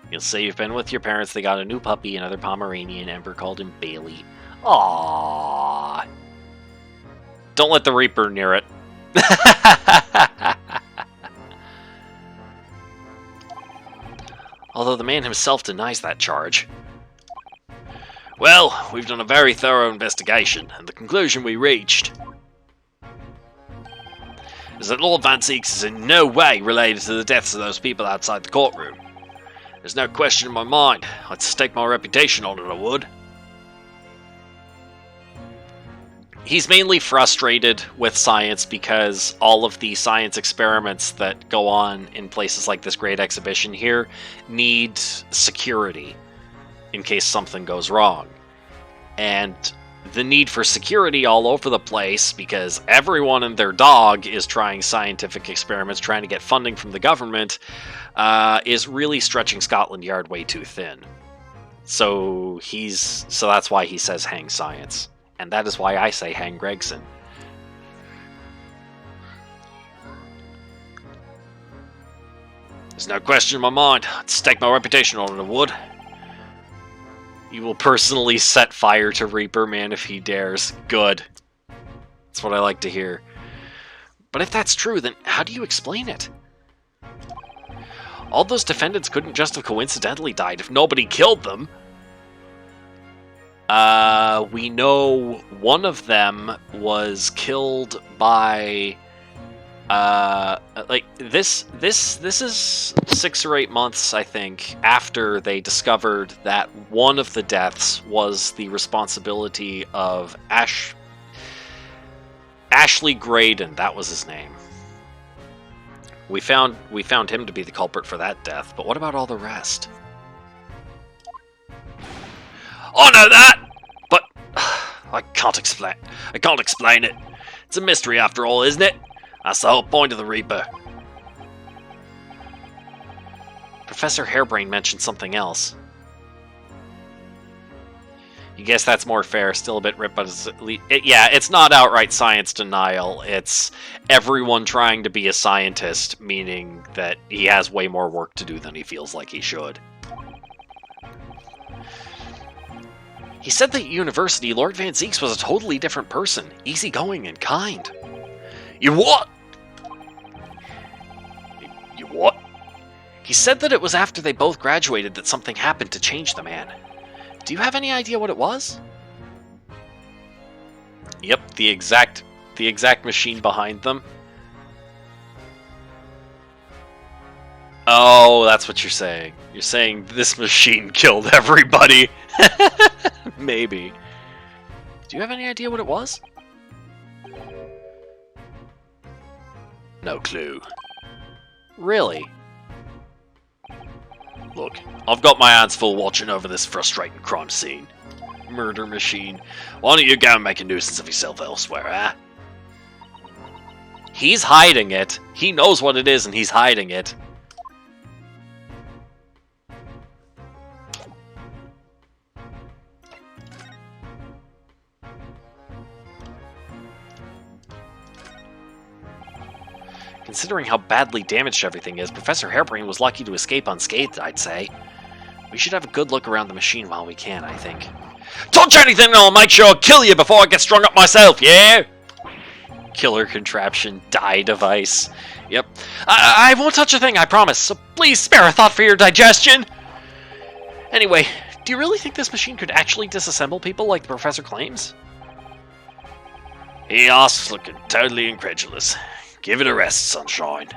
You'll say you've been with your parents, they got a new puppy, another Pomeranian, Ember called him Bailey. Aww. Don't let the Reaper near it. Although the man himself denies that charge. Well, we've done a very thorough investigation, and the conclusion we reached is that Lord Van Zeeks is in no way related to the deaths of those people outside the courtroom. There's no question in my mind. I'd stake my reputation on it, I would. He's mainly frustrated with science because all of the science experiments that go on in places like this great exhibition here need security in case something goes wrong. And the need for security all over the place because everyone and their dog is trying scientific experiments, trying to get funding from the government, is really stretching Scotland Yard way too thin. So that's why he says hang science. And that is why I say hang Gregson. There's no question in my mind. I'd stake my reputation on it, I would. You will personally set fire to Reaper Man if he dares. Good. That's what I like to hear. But if that's true, then how do you explain it? All those defendants couldn't just have coincidentally died if nobody killed them. We know one of them was killed by, this is 6 or 8 months, I think, after they discovered that one of the deaths was the responsibility of Ashley Graydon. That was his name. We found him to be the culprit for that death, but what about all the rest? I know that, but I can't explain it. It's a mystery after all, isn't it? That's the whole point of the Reaper. Professor Hairbrain mentioned something else. You guess that's more fair, still a bit ripped, but it's not outright science denial. It's everyone trying to be a scientist, meaning that he has way more work to do than he feels like he should. He said that at university, Lord Van Zeeks was a totally different person, easygoing and kind. You what? You what? He said that it was after they both graduated that something happened to change the man. Do you have any idea what it was? Yep, the exact machine behind them. Oh, that's what you're saying. You're saying this machine killed everybody. Maybe. Do you have any idea what it was? No clue. Really? Look, I've got my hands full watching over this frustrating crime scene. Murder machine. Why don't you go and make a nuisance of yourself elsewhere, huh? He's hiding it. He knows what it is, and he's hiding it. Considering how badly damaged everything is, Professor Hairbrain was lucky to escape unscathed, I'd say. We should have a good look around the machine while we can, I think. Touch anything and I'll make sure I kill you before I get strung up myself, yeah? Killer contraption, die device. Yep. I won't touch a thing, I promise, so please spare a thought for your digestion! Anyway, do you really think this machine could actually disassemble people like the professor claims? He asks, looking totally incredulous. Give it a rest, sunshine.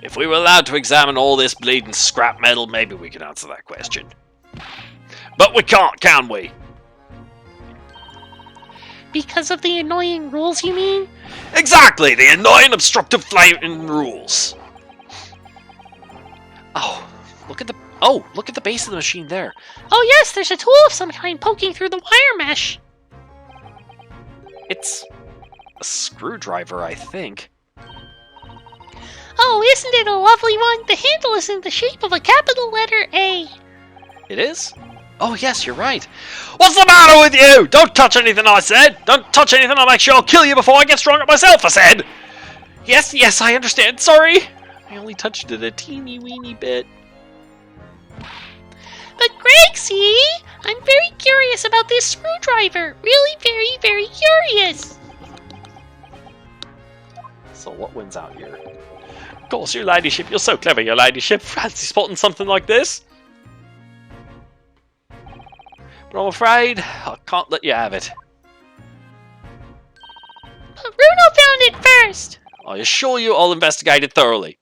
If we were allowed to examine all this bleeding scrap metal, maybe we could answer that question. But we can't, can we? Because of the annoying rules, you mean? Exactly, the annoying obstructive flaming rules. Oh, look at the base of the machine there. Oh yes, there's a tool of some kind poking through the wire mesh. It's a screwdriver, I think. Oh, isn't it a lovely one? The handle is in the shape of a capital letter A. It is? Oh yes, you're right. What's the matter with you? Don't touch anything, I said. Don't touch anything, I'll make sure I'll kill you before I get strung up myself, I said. Yes, I understand. Sorry. I only touched it a teeny weeny bit. But Grexy, I'm very curious about this screwdriver. Really very, very curious. So what wins out here? Of course, your ladyship. You're so clever, your ladyship. Fancy spotting something like this? But I'm afraid I can't let you have it. But Bruno found it first. I assure you I'll investigate it thoroughly.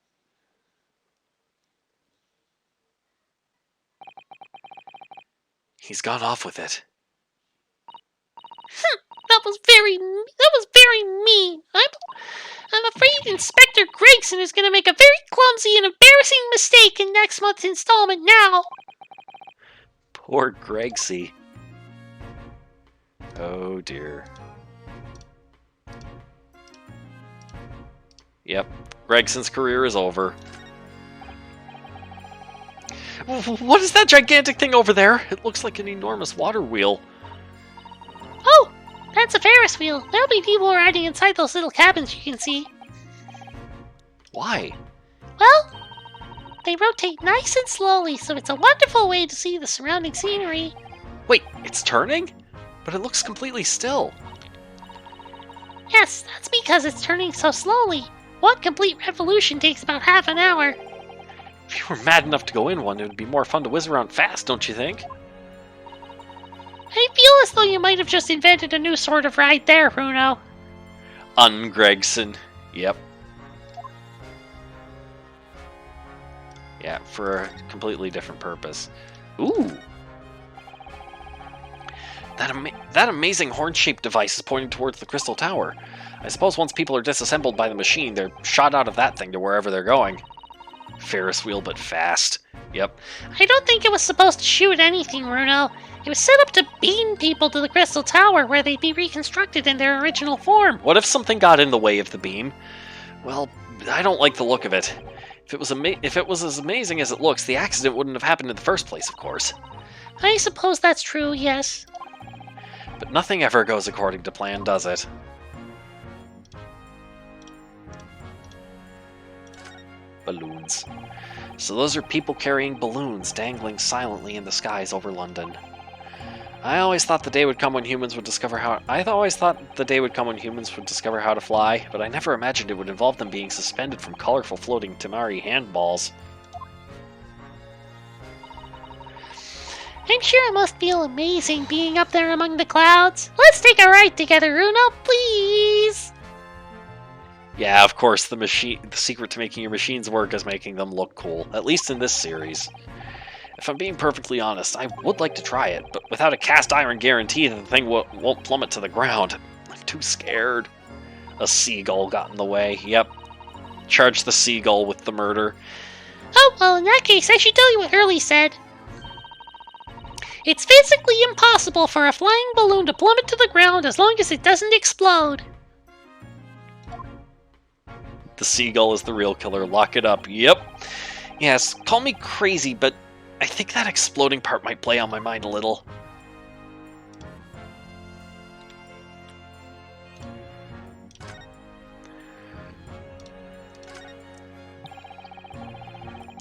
He's gone off with it. That was very mean. I'm afraid Inspector Gregson is going to make a very clumsy and embarrassing mistake in next month's installment now. Poor Gregsy. Oh dear. Yep, Gregson's career is over. What is that gigantic thing over there? It looks like an enormous water wheel. Oh, that's a Ferris wheel. There'll be people riding inside those little cabins you can see. Why? Well, they rotate nice and slowly, so it's a wonderful way to see the surrounding scenery. Wait, it's turning? But it looks completely still. Yes, that's because it's turning so slowly. One complete revolution takes about half an hour. If you were mad enough to go in one, it would be more fun to whiz around fast, don't you think? I feel as though you might have just invented a new sort of ride there, Bruno. Gregson. Yep. Yeah, for a completely different purpose. Ooh! That amazing horn-shaped device is pointing towards the Crystal Tower. I suppose once people are disassembled by the machine, they're shot out of that thing to wherever they're going. Ferris wheel, but fast. Yep. I don't think it was supposed to shoot anything, Bruno. It was set up to beam people to the Crystal Tower, where they'd be reconstructed in their original form. What if something got in the way of the beam? Well, I don't like the look of it. If it was as amazing as it looks, the accident wouldn't have happened in the first place, of course. I suppose that's true, yes. But nothing ever goes according to plan, does it? Balloons. So those are people carrying balloons dangling silently in the skies over London. I always thought the day would come when humans would discover how to fly, but I never imagined it would involve them being suspended from colorful floating Tamari handballs. I'm sure it must feel amazing being up there among the clouds. Let's take a ride together, Bruno, please! Yeah, of course, the secret to making your machines work is making them look cool, at least in this series. If I'm being perfectly honest, I would like to try it, but without a cast iron guarantee that the thing won't plummet to the ground, I'm too scared. A seagull got in the way, yep. Charge the seagull with the murder. Oh, well, in that case, I should tell you what Hurley said. It's physically impossible for a flying balloon to plummet to the ground as long as it doesn't explode. The seagull is the real killer. Lock it up. Yep. Yes, call me crazy, but I think that exploding part might play on my mind a little.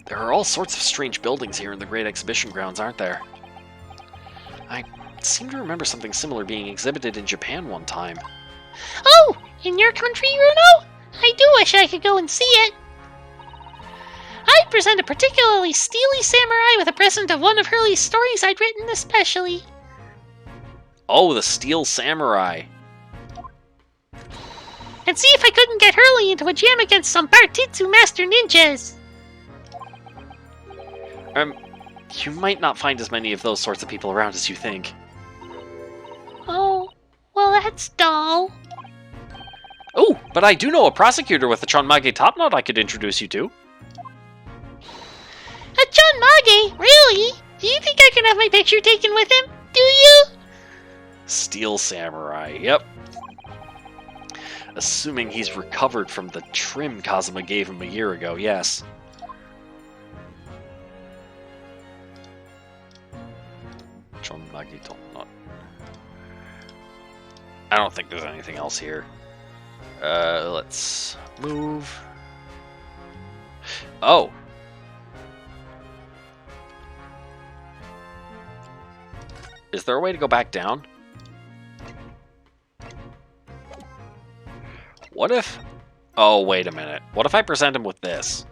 There are all sorts of strange buildings here in the Great Exhibition Grounds, aren't there? I seem to remember something similar being exhibited in Japan one time. Oh, in your country, Bruno? I do wish I could go and see it. I'd present a particularly steely samurai with a present of one of Hurley's stories I'd written especially. Oh, the Steel Samurai. And see if I couldn't get Hurley into a jam against some Bartitsu Master Ninjas. You might not find as many of those sorts of people around as you think. Oh, well that's dull. Oh, but I do know a prosecutor with a Chonmage top knot I could introduce you to. A Chonmage? Really? Do you think I can have my picture taken with him? Do you? Steel Samurai, yep. Assuming he's recovered from the trim Kazuma gave him a year ago, yes. Chonmage top knot. I don't think there's anything else here. Let's move. Oh. Is there a way to go back down? What if... Oh, wait a minute. What if I present him with this?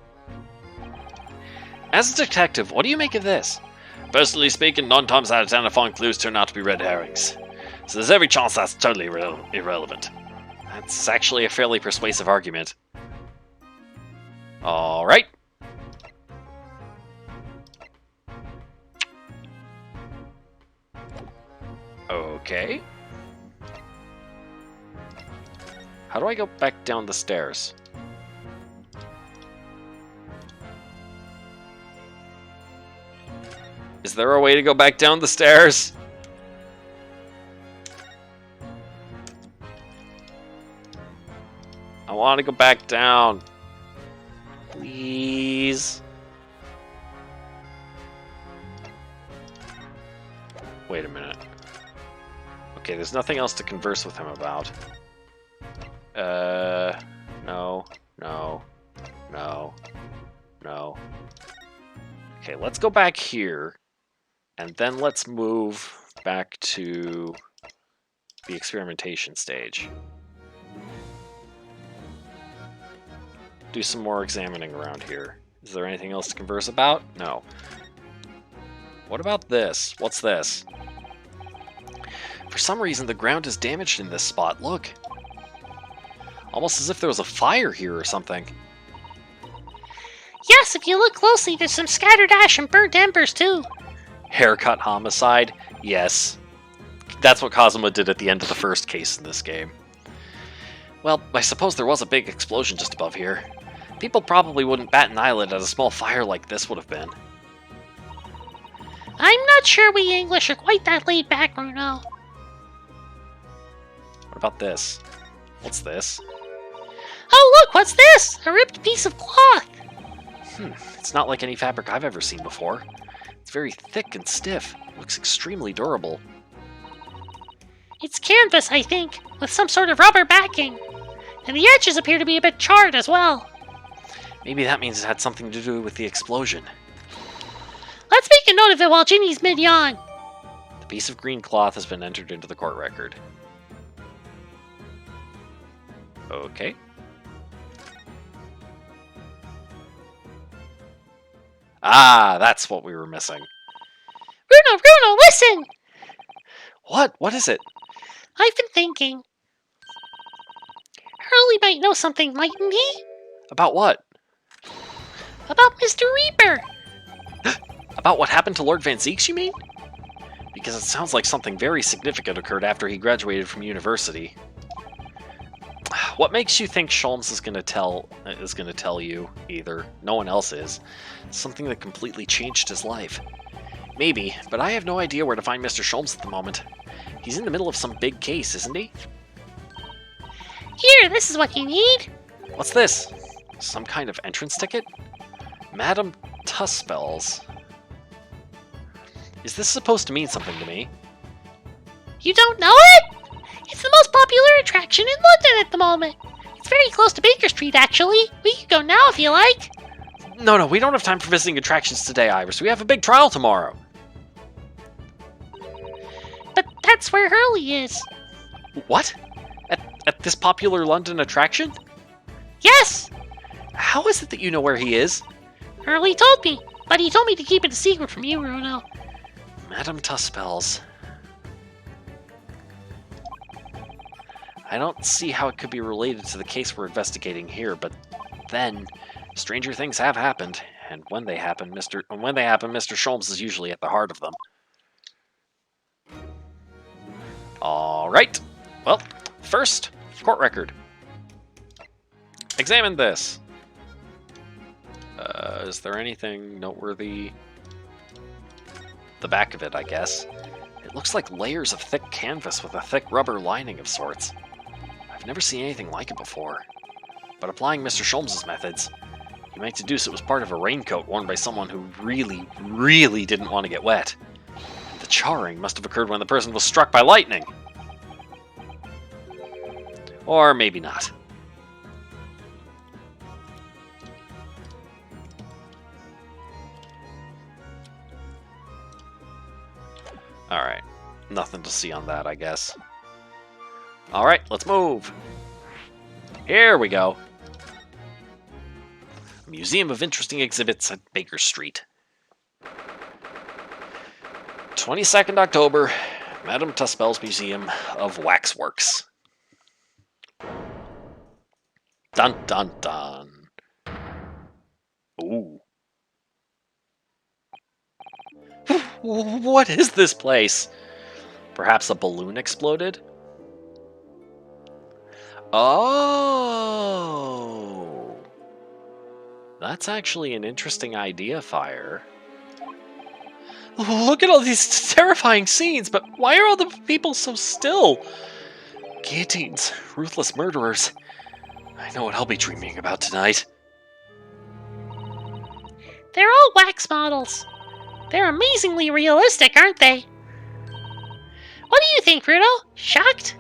As a detective, what do you make of this? Personally speaking, 9 times out of 10 I find clues turn out to be red herrings. So there's every chance that's totally irrelevant. That's actually a fairly persuasive argument. Alright. Okay. How do I go back down the stairs? Is there a way to go back down the stairs? I want to go back down. Please. Wait a minute. Okay, there's nothing else to converse with him about. No, no, no, no. Okay, let's go back here. And then let's move back to the experimentation stage. Do some more examining around here. Is there anything else to converse about? No. What about this? What's this? For some reason, the ground is damaged in this spot. Look. Almost as if there was a fire here or something. Yes, if you look closely, there's some scattered ash and burnt embers, too. Haircut homicide? Yes. That's what Kazuma did at the end of the first case in this game. Well, I suppose there was a big explosion just above here. People probably wouldn't bat an eyelid at a small fire like this would have been. I'm not sure we English are quite that laid back, Bruno. What about this? What's this? Oh, look, what's this? A ripped piece of cloth. It's not like any fabric I've ever seen before. It's very thick and stiff. It looks extremely durable. It's canvas, I think, with some sort of rubber backing. And the edges appear to be a bit charred as well. Maybe that means it had something to do with the explosion. Let's make a note of it while Ginny's mid-yawn. The piece of green cloth has been entered into the court record. Okay. Ah, that's what we were missing. Bruno, listen! What? What is it? I've been thinking. Hurley might know something, mightn't he? About what? About Mr. Reaper. About what happened to Lord Van Zeeks, you mean? Because it sounds like something very significant occurred after he graduated from university. What makes you think Sholmes is gonna tell you either? No one else is. Something that completely changed his life. Maybe, but I have no idea where to find Mr. Sholmes at the moment. He's in the middle of some big case, isn't he? Here, this is what you need. What's this? Some kind of entrance ticket? Madame Tuspells. Is this supposed to mean something to me? You don't know it? It's the most popular attraction in London at the moment. It's very close to Baker Street, actually. We could go now if you like. No, we don't have time for visiting attractions today, Iris. We have a big trial tomorrow. But that's where Hurley is. What? At this popular London attraction? Yes! How is it that you know where he is? Hurley told me, but he told me to keep it a secret from you, Bruno. Madame Tuspells. I don't see how it could be related to the case we're investigating here, but then stranger things have happened, and when they happen, Mr. Sholmes is usually at the heart of them. All right. Well, first, court record. Examine this. Is there anything noteworthy? The back of it, I guess. It looks like layers of thick canvas with a thick rubber lining of sorts. I've never seen anything like it before. But applying Mr. Sholmes' methods, you might deduce it was part of a raincoat worn by someone who really, really didn't want to get wet. The charring must have occurred when the person was struck by lightning. Or maybe not. Alright, nothing to see on that, I guess. Alright, let's move. Here we go. Museum of Interesting Exhibits at Baker Street. 22nd October, Madame Tuspells Museum of Waxworks. Dun dun dun. Ooh. What is this place? Perhaps a balloon exploded? Oh. That's actually an interesting idea, Fire. Look at all these terrifying scenes, but why are all the people so still? Guillotines, ruthless murderers. I know what I'll be dreaming about tonight. They're all wax models. They're amazingly realistic, aren't they? What do you think, Bruno? Shocked?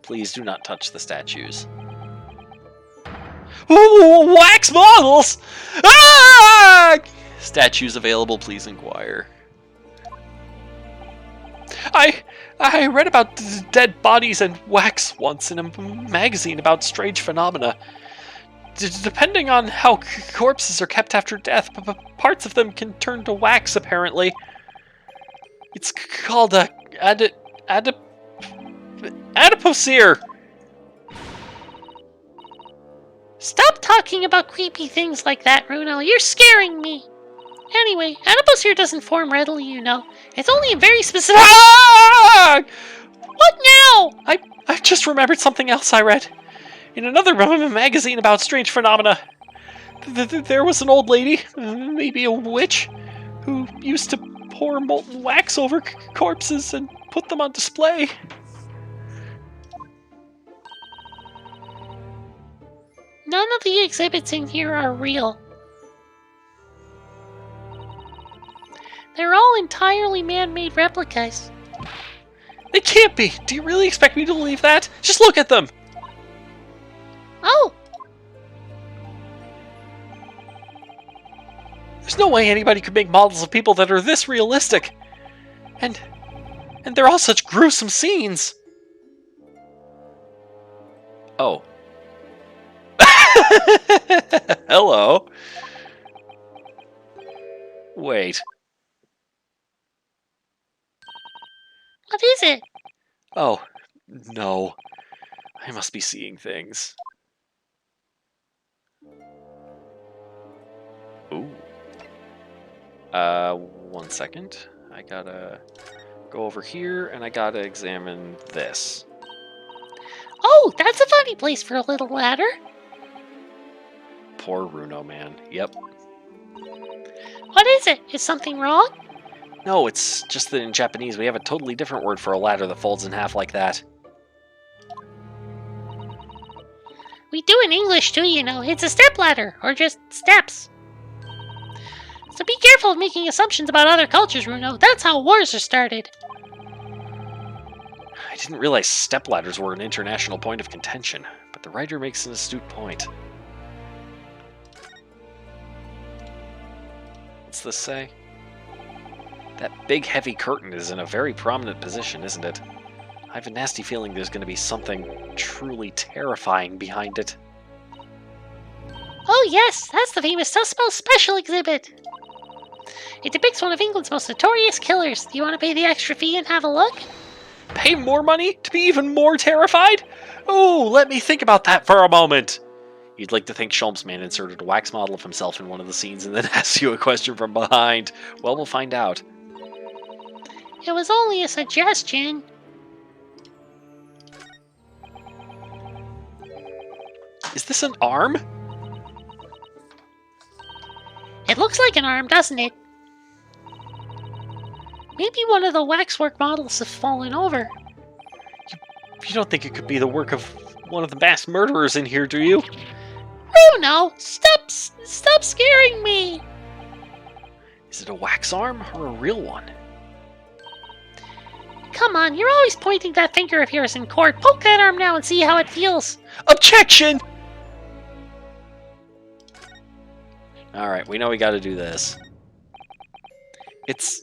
Please do not touch the statues. Ooh, wax models! Ah! Statues available, please inquire. I read about dead bodies and wax once in a magazine about strange phenomena. Depending on how corpses are kept after death, parts of them can turn to wax, apparently. It's called a adipocere. Stop talking about creepy things like that, Bruno. You're scaring me. Anyway, adipocere doesn't form readily, you know. It's only a very specific... Ah! What now? I've just remembered something else I read. In another magazine about strange phenomena. There was an old lady, maybe a witch, who used to pour molten wax over corpses and put them on display. None of the exhibits in here are real. They're all entirely man-made replicas. They can't be! Do you really expect me to believe that? Just look at them! Oh! There's no way anybody could make models of people that are this realistic. And they're all such gruesome scenes. Oh. Hello. Wait. What is it? Oh, no. I must be seeing things. Ooh. 1 second. I gotta go over here and I gotta examine this. Oh, that's a funny place for a little ladder. Poor Runo, man. Yep. What is it? Is something wrong? No, it's just that in Japanese we have a totally different word for a ladder that folds in half like that. We do in English too, you know. It's a stepladder, or just steps. So be careful of making assumptions about other cultures, Runo. That's how wars are started. I didn't realize stepladders were an international point of contention, but the writer makes an astute point. What's this say? That big heavy curtain is in a very prominent position, isn't it? I have a nasty feeling there's going to be something truly terrifying behind it. Oh yes, that's the famous Susspell Special exhibit. It depicts one of England's most notorious killers. Do you want to pay the extra fee and have a look? Pay more money to be even more terrified? Oh, let me think about that for a moment. You'd like to think Sholmesman inserted a wax model of himself in one of the scenes and then asks you a question from behind. Well, we'll find out. It was only a suggestion. Is this an arm? It looks like an arm, doesn't it? Maybe one of the waxwork models has fallen over. You don't think it could be the work of one of the mass murderers in here, do you? Bruno, stop scaring me! Is it a wax arm or a real one? Come on, you're always pointing that finger of yours in court. Poke that arm now and see how it feels. Objection! Alright, we know we gotta do this. It's...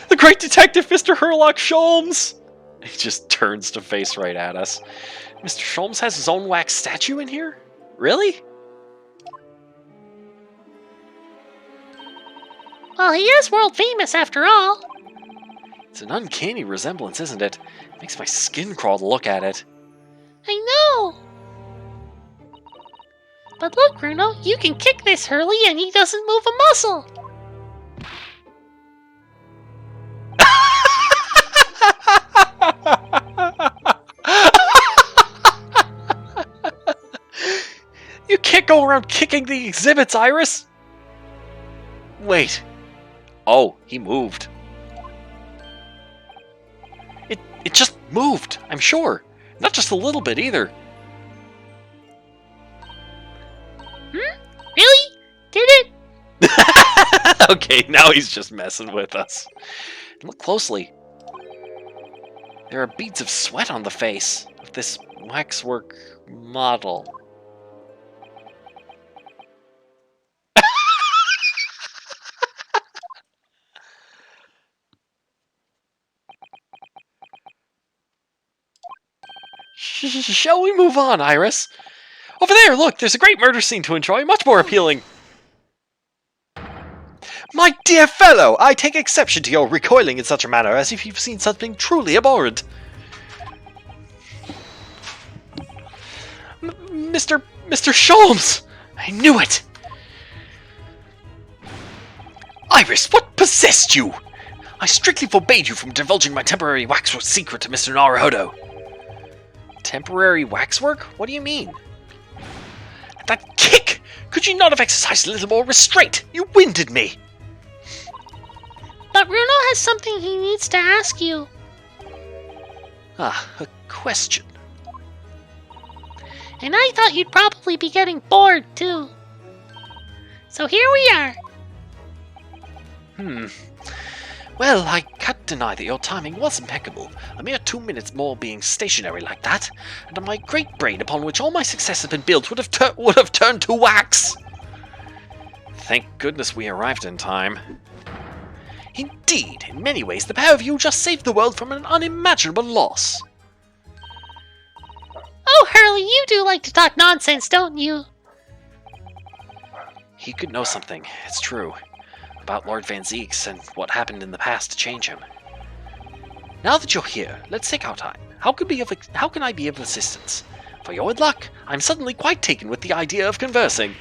the great detective, Mr. Herlock Sholmes! He just turns to face right at us. Mr. Sholmes has his own wax statue in here? Really? Well, he is world famous after all. It's an uncanny resemblance, isn't it? Makes my skin crawl to look at it. I know. But look, Bruno, you can kick this Hurley and he doesn't move a muscle. You can't go around kicking the exhibits, Iris! Wait. Oh, he moved. It just moved, I'm sure. Not just a little bit either. Really? Did it? Okay, now he's just messing with us. Look closely. There are beads of sweat on the face of this waxwork model. Shall we move on, Iris? Over there, look, there's a great murder scene to enjoy, much more appealing. My dear fellow, I take exception to your recoiling in such a manner as if you've seen something truly abhorrent. Mr. Sholmes! I knew it! Iris, what possessed you? I strictly forbade you from divulging my temporary waxwork secret to Mr. Naruhodo. Temporary waxwork? What do you mean? That kick! Could you not have exercised a little more restraint? You winded me! But Bruno has something he needs to ask you. Ah, a question. And I thought you'd probably be getting bored, too. So here we are. Well, I can't deny that your timing was impeccable. A mere 2 minutes more being stationary like that, and my great brain upon which all my success has been built would have turned to wax. Thank goodness we arrived in time. Indeed, in many ways, the pair of you just saved the world from an unimaginable loss. Oh, Hurley, you do like to talk nonsense, don't you? He could know something, it's true, about Lord Van Zeeks and what happened in the past to change him. Now that you're here, let's take our time. How can I be of assistance? For your luck, I'm suddenly quite taken with the idea of conversing.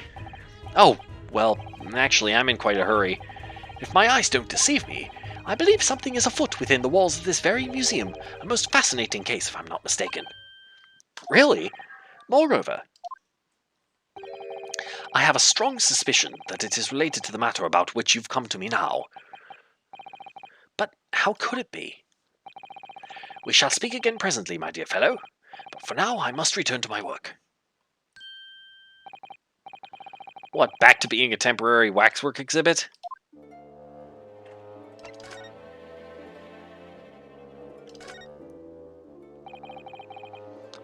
Oh, well, actually, I'm in quite a hurry. If my eyes don't deceive me, I believe something is afoot within the walls of this very museum, a most fascinating case if I'm not mistaken. Really? Moreover, I have a strong suspicion that it is related to the matter about which you've come to me now. But how could it be? We shall speak again presently, my dear fellow. But for now, I must return to my work. What, back to being a temporary waxwork exhibit?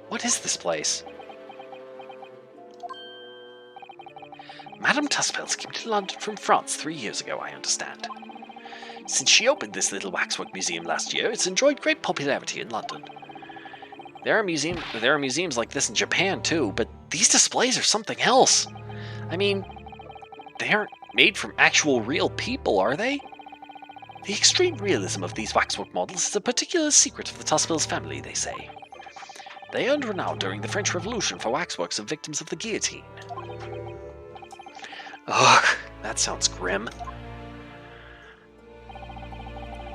What is this place? Madame Tuspels came to London from France 3 years ago, I understand. Since she opened this little waxwork museum last year, it's enjoyed great popularity in London. There are museums like this in Japan too, but these displays are something else. I mean, they aren't made from actual real people, are they? The extreme realism of these waxwork models is a particular secret of the Tuspels family, they say. They earned renown during the French Revolution for waxworks of victims of the guillotine. Ugh, that sounds grim.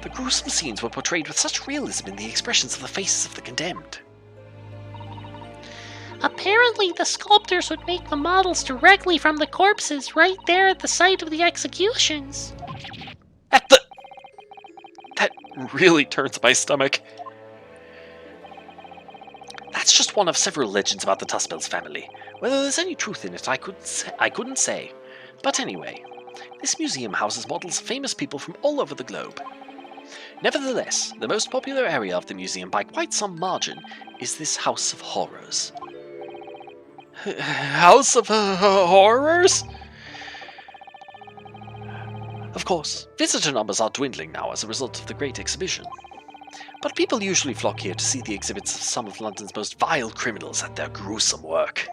The gruesome scenes were portrayed with such realism in the expressions of the faces of the condemned. Apparently, the sculptors would make the models directly from the corpses right there at the site of the executions. That really turns my stomach. That's just one of several legends about the Tuspels family. Whether there's any truth in it, I couldn't say. But anyway, this museum houses models of famous people from all over the globe. Nevertheless, the most popular area of the museum by quite some margin is this House of Horrors. House of Horrors? Of course, visitor numbers are dwindling now as a result of the Great Exhibition. But people usually flock here to see the exhibits of some of London's most vile criminals at their gruesome work.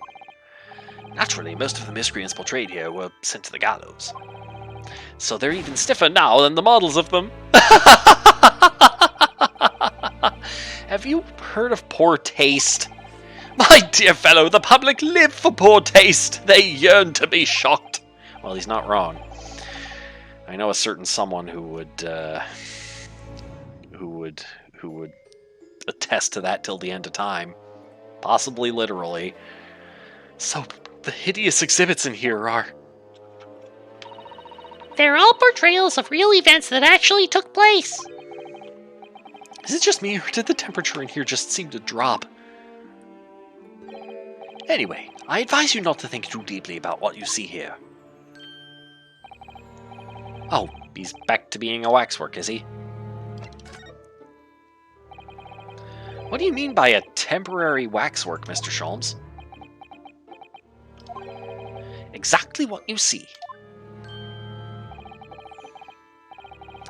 Naturally, most of the miscreants portrayed here were sent to the gallows. So they're even stiffer now than the models of them. Have you heard of poor taste? My dear fellow, the public live for poor taste. They yearn to be shocked. Well, he's not wrong. I know a certain someone who would attest to that till the end of time. Possibly literally. So, the hideous exhibits in here are... They're all portrayals of real events that actually took place. Is it just me, or did the temperature in here just seem to drop? Anyway, I advise you not to think too deeply about what you see here. Oh, he's back to being a waxwork, is he? What do you mean by a temporary waxwork, Mr. Sholmes? Exactly what you see.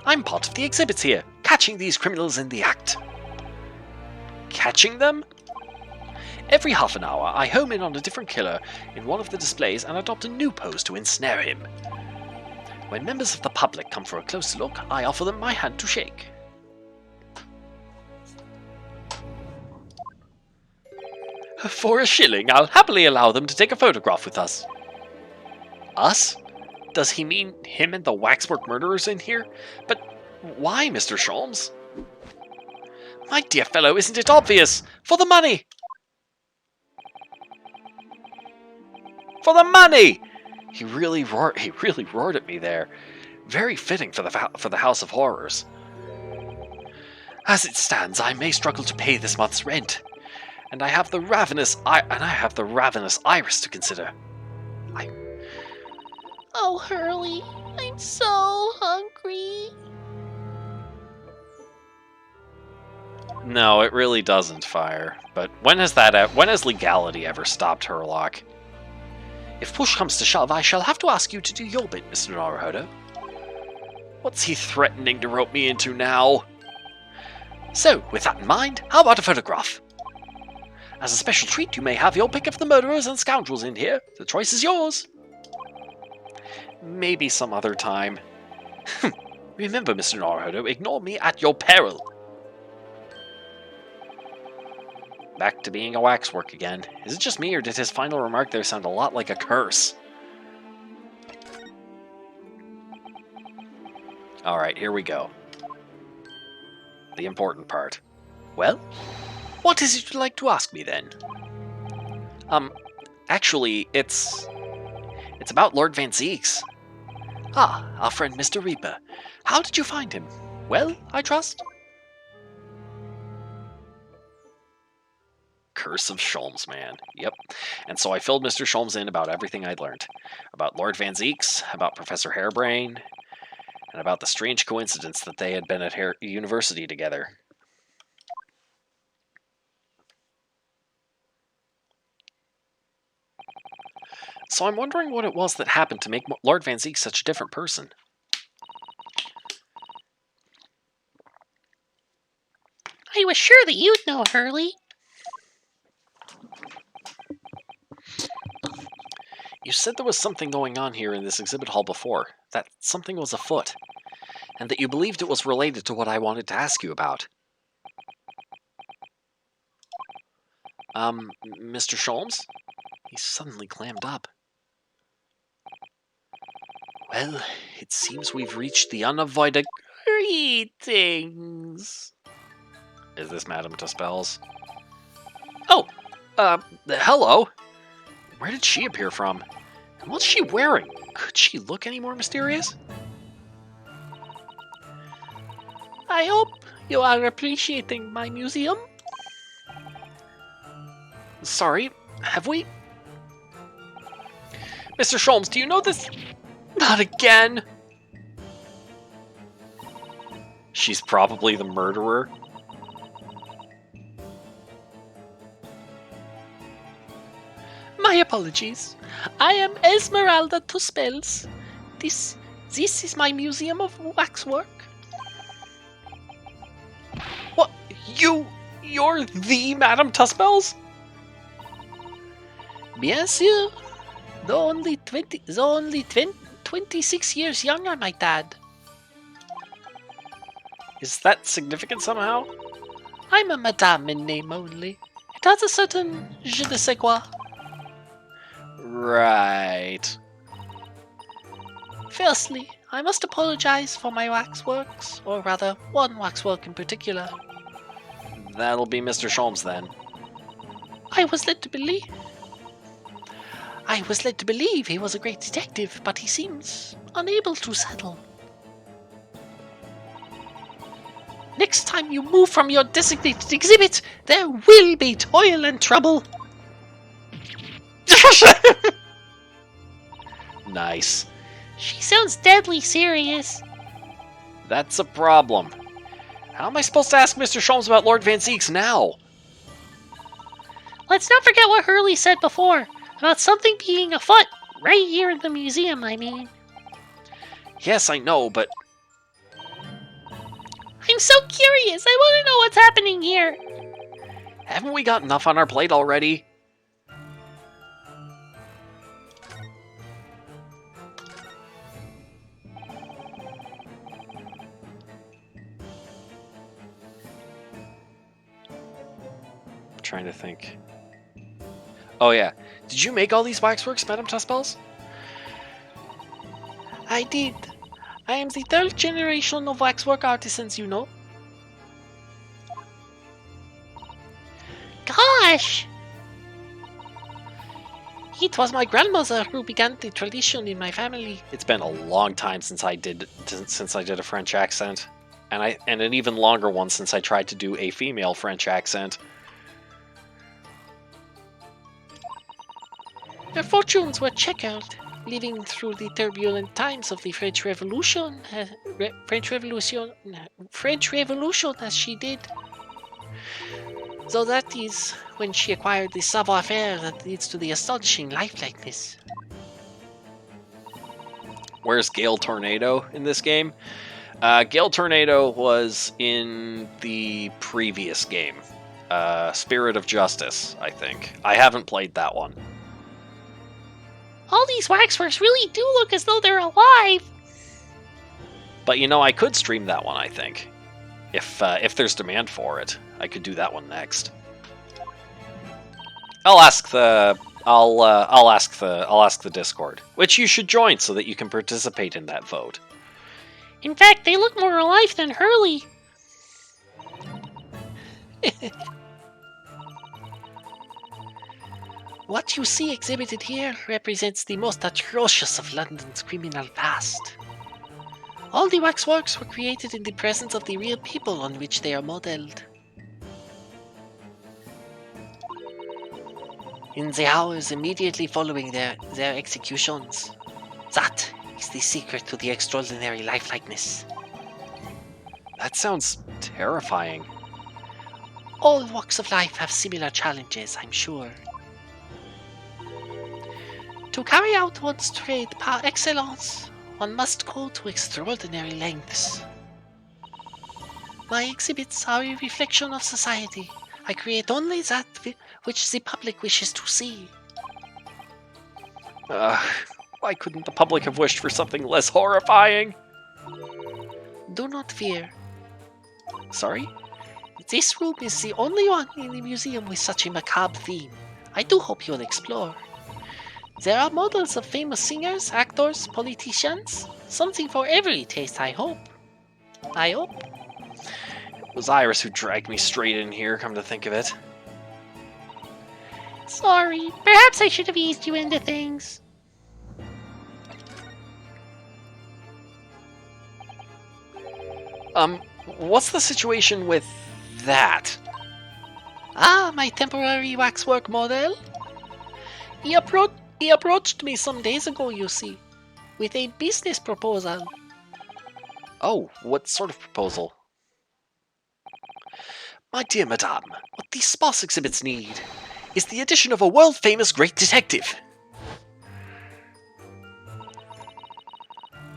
I'm part of the exhibits here, catching these criminals in the act. Catching them? Every half an hour, I home in on a different killer in one of the displays and adopt a new pose to ensnare him. When members of the public come for a closer look, I offer them my hand to shake. For a shilling, I'll happily allow them to take a photograph with us. Us? Does he mean him and the waxwork murderers in here? But why, Mr. Sholmes? My dear fellow, isn't it obvious? For the money! For the money! He really roared at me there. Very fitting for the House of Horrors. As it stands, I may struggle to pay this month's rent. And I have the ravenous iris to consider. Oh, Hurley, I'm so hungry. No, it really doesn't, Fire. But when has legality ever stopped Herlock? If push comes to shove, I shall have to ask you to do your bit, Mr. Naruhodo. What's he threatening to rope me into now? So, with that in mind, how about a photograph? As a special treat, you may have your pick of the murderers and scoundrels in here. The choice is yours. Maybe some other time. Remember, Mr. Naruhodo, ignore me at your peril. Back to being a waxwork again. Is it just me, or did his final remark there sound a lot like a curse? Alright, here we go. The important part. Well, what is it you'd like to ask me, then? Actually, it's about Lord Van Zeeks. Ah, our friend Mr. Reaper. How did you find him? Well, I trust? Curse of Sholmes, man. Yep. And so I filled Mr. Sholmes in about everything I'd learned. About Lord Van Zeeks, about Professor Hairbrain, and about the strange coincidence that they had been at university together. So I'm wondering what it was that happened to make Lord Van Zeek such a different person. I was sure that you'd know, Hurley. You said there was something going on here in this exhibit hall before, that something was afoot, and that you believed it was related to what I wanted to ask you about. Mr. Sholmes? He suddenly clammed up. Well, it seems we've reached the unavoidable... Greetings. Is this Madame Tuspels? Oh, hello. Where did she appear from? And what's she wearing? Could she look any more mysterious? I hope you are appreciating my museum. Sorry, have we... Mr. Sholmes, do you know this? Not again! She's probably the murderer. My apologies. I am Esmeralda Tuspels. This is my museum of waxwork. What? You're the Madame Tuspels? Bien sûr. Though only 26 years younger, my dad. Is that significant somehow? I'm a madame in name only. It has a certain je ne sais quoi. Right. Firstly, I must apologize for my waxworks, or rather, one waxwork in particular. That'll be Mr. Sholmes then. I was led to believe he was a great detective, but he seems unable to settle. Next time you move from your designated exhibit, there will be toil and trouble. Nice. She sounds deadly serious. That's a problem. How am I supposed to ask Mr. Sholmes about Lord Van Zeeks now? Let's not forget what Hurley said before, about something being afoot, right here in the museum, I mean. Yes, I know, but... I'm so curious, I want to know what's happening here. Haven't we got enough on our plate already? I'm trying to think. Oh yeah. Did you make all these waxworks, Madame Tuspels? I did. I am the third generation of waxwork artisans, you know. Gosh! It was my grandmother who began the tradition in my family. It's been a long time since I did a French accent, and an even longer one since I tried to do a female French accent. Their fortunes were checkered, living through the turbulent times of the French Revolution. French Revolution, as she did. So that is when she acquired the savoir-faire that leads to the astonishing life like this. Where's Gale Tornado in this game? Gale Tornado was in the previous game. Spirit of Justice, I think. I haven't played that one. All these waxworks really do look as though they're alive. But you know, I could stream that one, I think. If there's demand for it, I could do that one next. I'll ask the Discord, which you should join so that you can participate in that vote. In fact, they look more alive than Hurley. What you see exhibited here represents the most atrocious of London's criminal past. All the waxworks were created in the presence of the real people on which they are modelled. in the hours immediately following their executions. That is the secret to the extraordinary lifelikeliness. That sounds terrifying. All walks of life have similar challenges, I'm sure. To carry out one's trade par excellence, one must go to extraordinary lengths. My exhibits are a reflection of society. I create only that which the public wishes to see. Why couldn't the public have wished for something less horrifying? Do not fear. Sorry? This room is the only one in the museum with such a macabre theme. I do hope you'll explore. There are models of famous singers, actors, politicians. Something for every taste, I hope. I hope. It was Iris who dragged me straight in here, come to think of it. Sorry, perhaps I should have eased you into things. What's the situation with that? Ah, my temporary waxwork model? He approached me some days ago, you see, with a business proposal. Oh, what sort of proposal? My dear madame, what these sparse exhibits need is the addition of a world-famous great detective.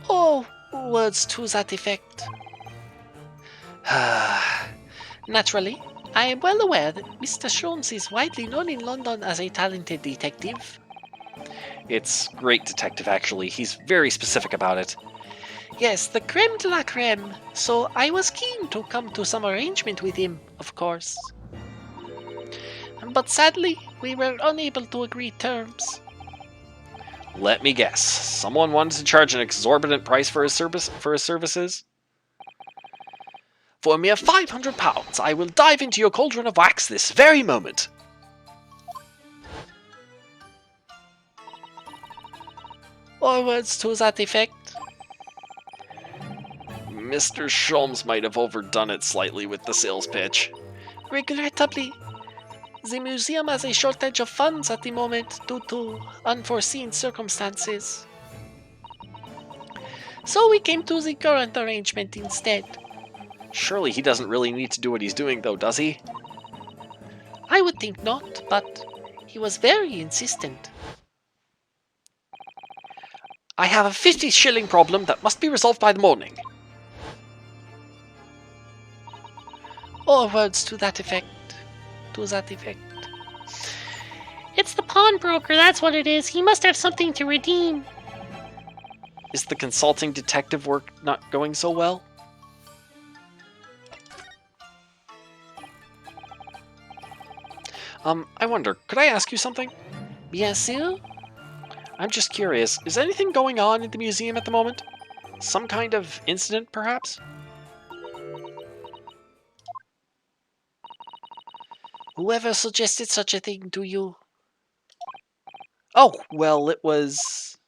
Oh, words to that effect. Naturally, I am well aware that Mr. Sholmes is widely known in London as a talented detective. It's great detective, actually. He's very specific about it. Yes, the creme de la creme, so I was keen to come to some arrangement with him, of course. But sadly, we were unable to agree terms. Let me guess. Someone wanted to charge an exorbitant price for his services? For a mere £500, I will dive into your cauldron of wax this very moment. Or words to that effect. Mr. Sholmes might have overdone it slightly with the sales pitch. Regrettably, the museum has a shortage of funds at the moment due to unforeseen circumstances. So we came to the current arrangement instead. Surely he doesn't really need to do what he's doing, though, does he? I would think not, but he was very insistent. I have a 50-shilling problem that must be resolved by the morning. Or words to that effect. To that effect. It's the pawnbroker, that's what it is. He must have something to redeem. Is the consulting detective work not going so well? I wonder, could I ask you something? Bien sûr. I'm just curious, is anything going on in the museum at the moment? Some kind of incident, perhaps? Whoever suggested such a thing to you? Oh, well, it was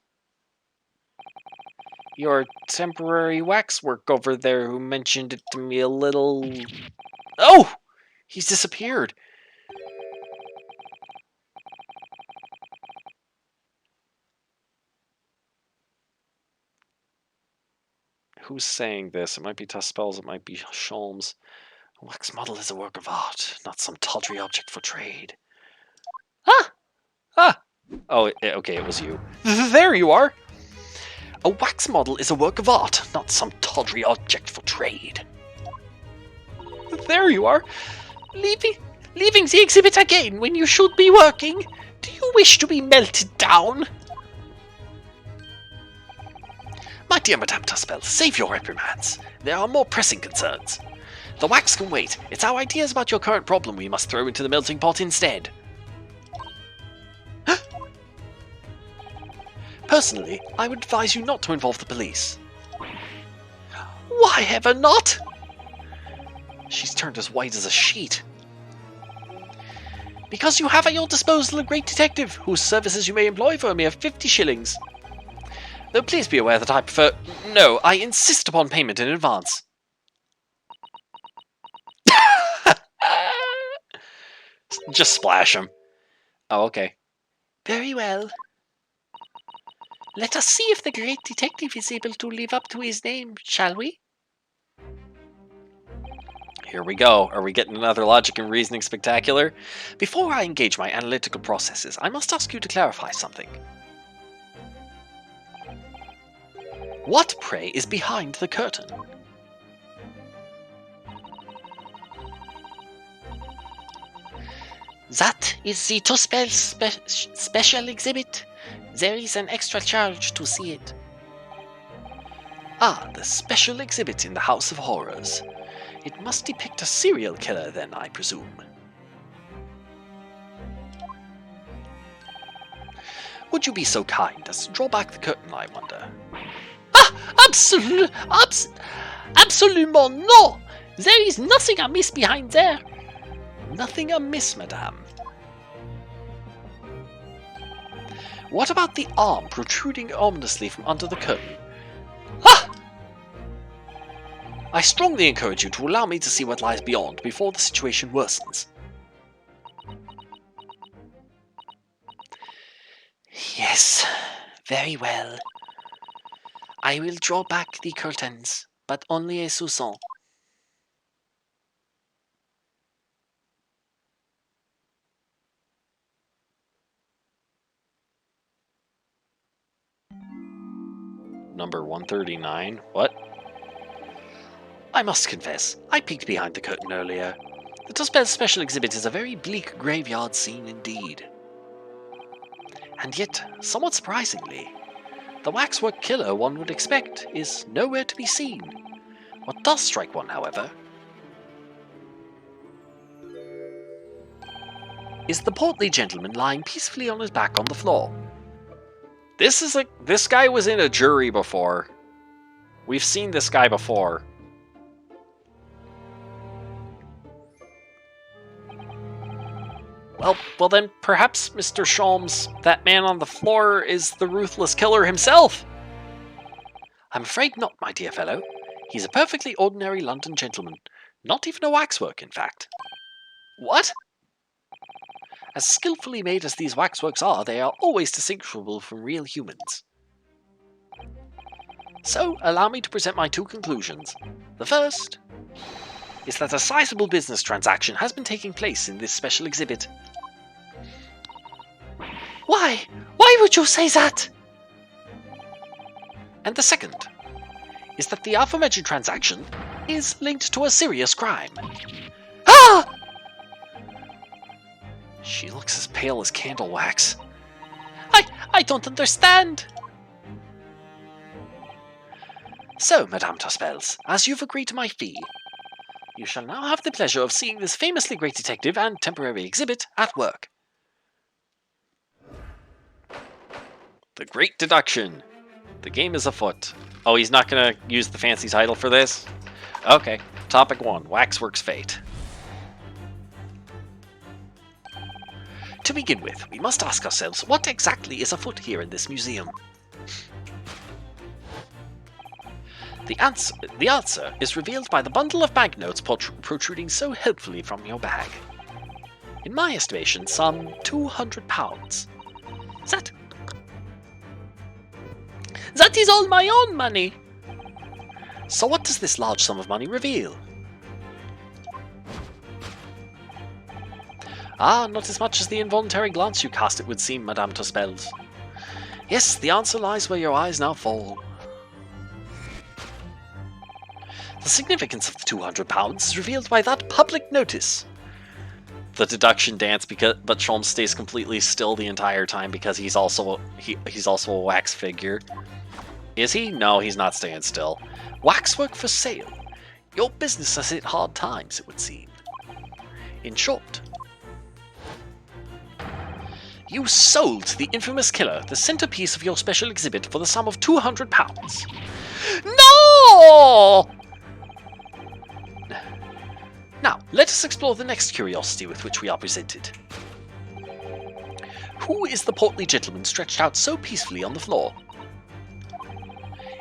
your temporary waxwork over there who mentioned it to me a little... Oh! He's disappeared. Who's saying this? It might be Tuspels, it might be Sholmes. A wax model is a work of art, not some tawdry object for trade. Ah! Oh, okay, it was you. There you are! A wax model is a work of art, not some tawdry object for trade. There you are! Leaving the exhibit again when you should be working? Do you wish to be melted down? My dear Madame Tuspel, save your reprimands. There are more pressing concerns. The wax can wait. It's our ideas about your current problem we must throw into the melting pot instead. Personally, I would advise you not to involve the police. Why ever not? She's turned as white as a sheet. Because you have at your disposal a great detective, whose services you may employ for a mere 50 shillings. Though please be aware that I prefer... No, I insist upon payment in advance. Just splash him. Oh, okay. Very well. Let us see if the great detective is able to live up to his name, shall we? Here we go. Are we getting another logic and reasoning spectacular? Before I engage my analytical processes, I must ask you to clarify something. What, pray, is behind the curtain? That is the Tuspel special exhibit. There is an extra charge to see it. Ah, the special exhibit in the House of Horrors. It must depict a serial killer then, I presume. Would you be so kind as to draw back the curtain, I wonder? Absolument no! There is nothing amiss behind there. Nothing amiss, madame. What about the arm protruding ominously from under the curtain? Ah! I strongly encourage you to allow me to see what lies beyond before the situation worsens. Yes, very well. I will draw back the curtains, but only a soupçon. Number 139. What? I must confess, I peeked behind the curtain earlier. The Tuspel special exhibit is a very bleak graveyard scene indeed. And yet, somewhat surprisingly, the waxwork killer one would expect is nowhere to be seen. What does strike one, however, is the portly gentleman lying peacefully on his back on the floor. This guy was in a jury before. We've seen this guy before. Well then, perhaps, Mr. Sholmes, that man on the floor is the ruthless killer himself? I'm afraid not, my dear fellow. He's a perfectly ordinary London gentleman. Not even a waxwork, in fact. What? As skillfully made as these waxworks are, they are always distinguishable from real humans. So, allow me to present my two conclusions. The first is that a sizable business transaction has been taking place in this special exhibit. Why? Why would you say that? And the second is that the aforementioned transaction is linked to a serious crime. Ah! She looks as pale as candle wax. I don't understand. So, Madame Tuspels, as you've agreed to my fee, you shall now have the pleasure of seeing this famously great detective and temporary exhibit at work. The Great Deduction. The game is afoot. Oh, he's not going to use the fancy title for this? Okay. Topic 1. Waxwork's Fate. To begin with, we must ask ourselves what exactly is afoot here in this museum. The answer is revealed by the bundle of banknotes protruding so helpfully from your bag. In my estimation, some £200. That is all my own money. So what does this large sum of money reveal? Ah, not as much as the involuntary glance you cast it would seem, Madame Tuspels. Yes, the answer lies where your eyes now fall. The significance of the £200 is revealed by that public notice. The deduction dance, but Sholmes stays completely still the entire time because he's also a wax figure. Is he? No, he's not staying still. Waxwork for sale. Your business has hit hard times, it would seem. In short, you sold to the infamous killer the centerpiece of your special exhibit for the sum of £200. No! Now, let us explore the next curiosity with which we are presented. Who is the portly gentleman stretched out so peacefully on the floor?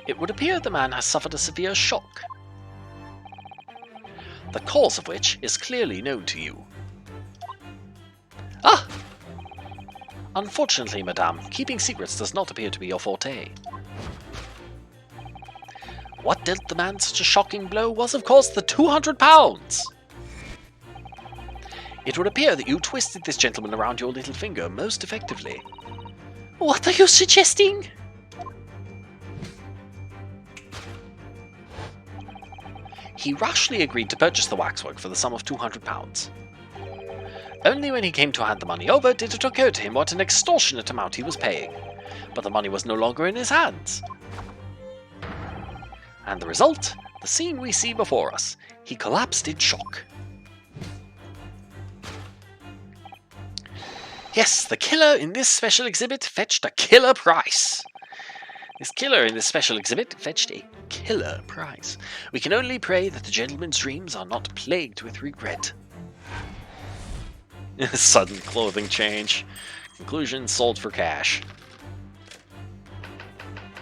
It would appear the man has suffered a severe shock, the cause of which is clearly known to you. Unfortunately, madame, keeping secrets does not appear to be your forte. What dealt the man such a shocking blow was, of course, the 200 pounds! It would appear that you twisted this gentleman around your little finger most effectively. What are you suggesting? He rashly agreed to purchase the waxwork for the sum of 200 pounds. Only when he came to hand the money over did it occur to him what an extortionate amount he was paying, but the money was no longer in his hands. And the result? The scene we see before us. He collapsed in shock. Yes, the killer in this special exhibit fetched a killer price. This killer in this special exhibit fetched a killer price. We can only pray that the gentleman's dreams are not plagued with regret. Sudden clothing change. Conclusion, sold for cash.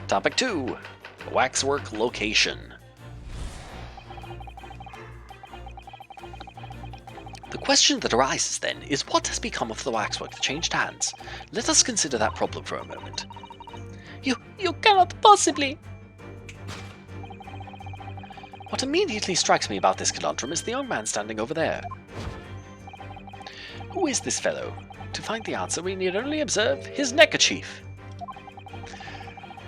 Topic 2. Waxwork location. The question that arises then is what has become of the waxwork that changed hands? Let us consider that problem for a moment. You cannot possibly. What immediately strikes me about this conundrum is the young man standing over there. Who is this fellow? To find the answer, we need only observe his neckerchief.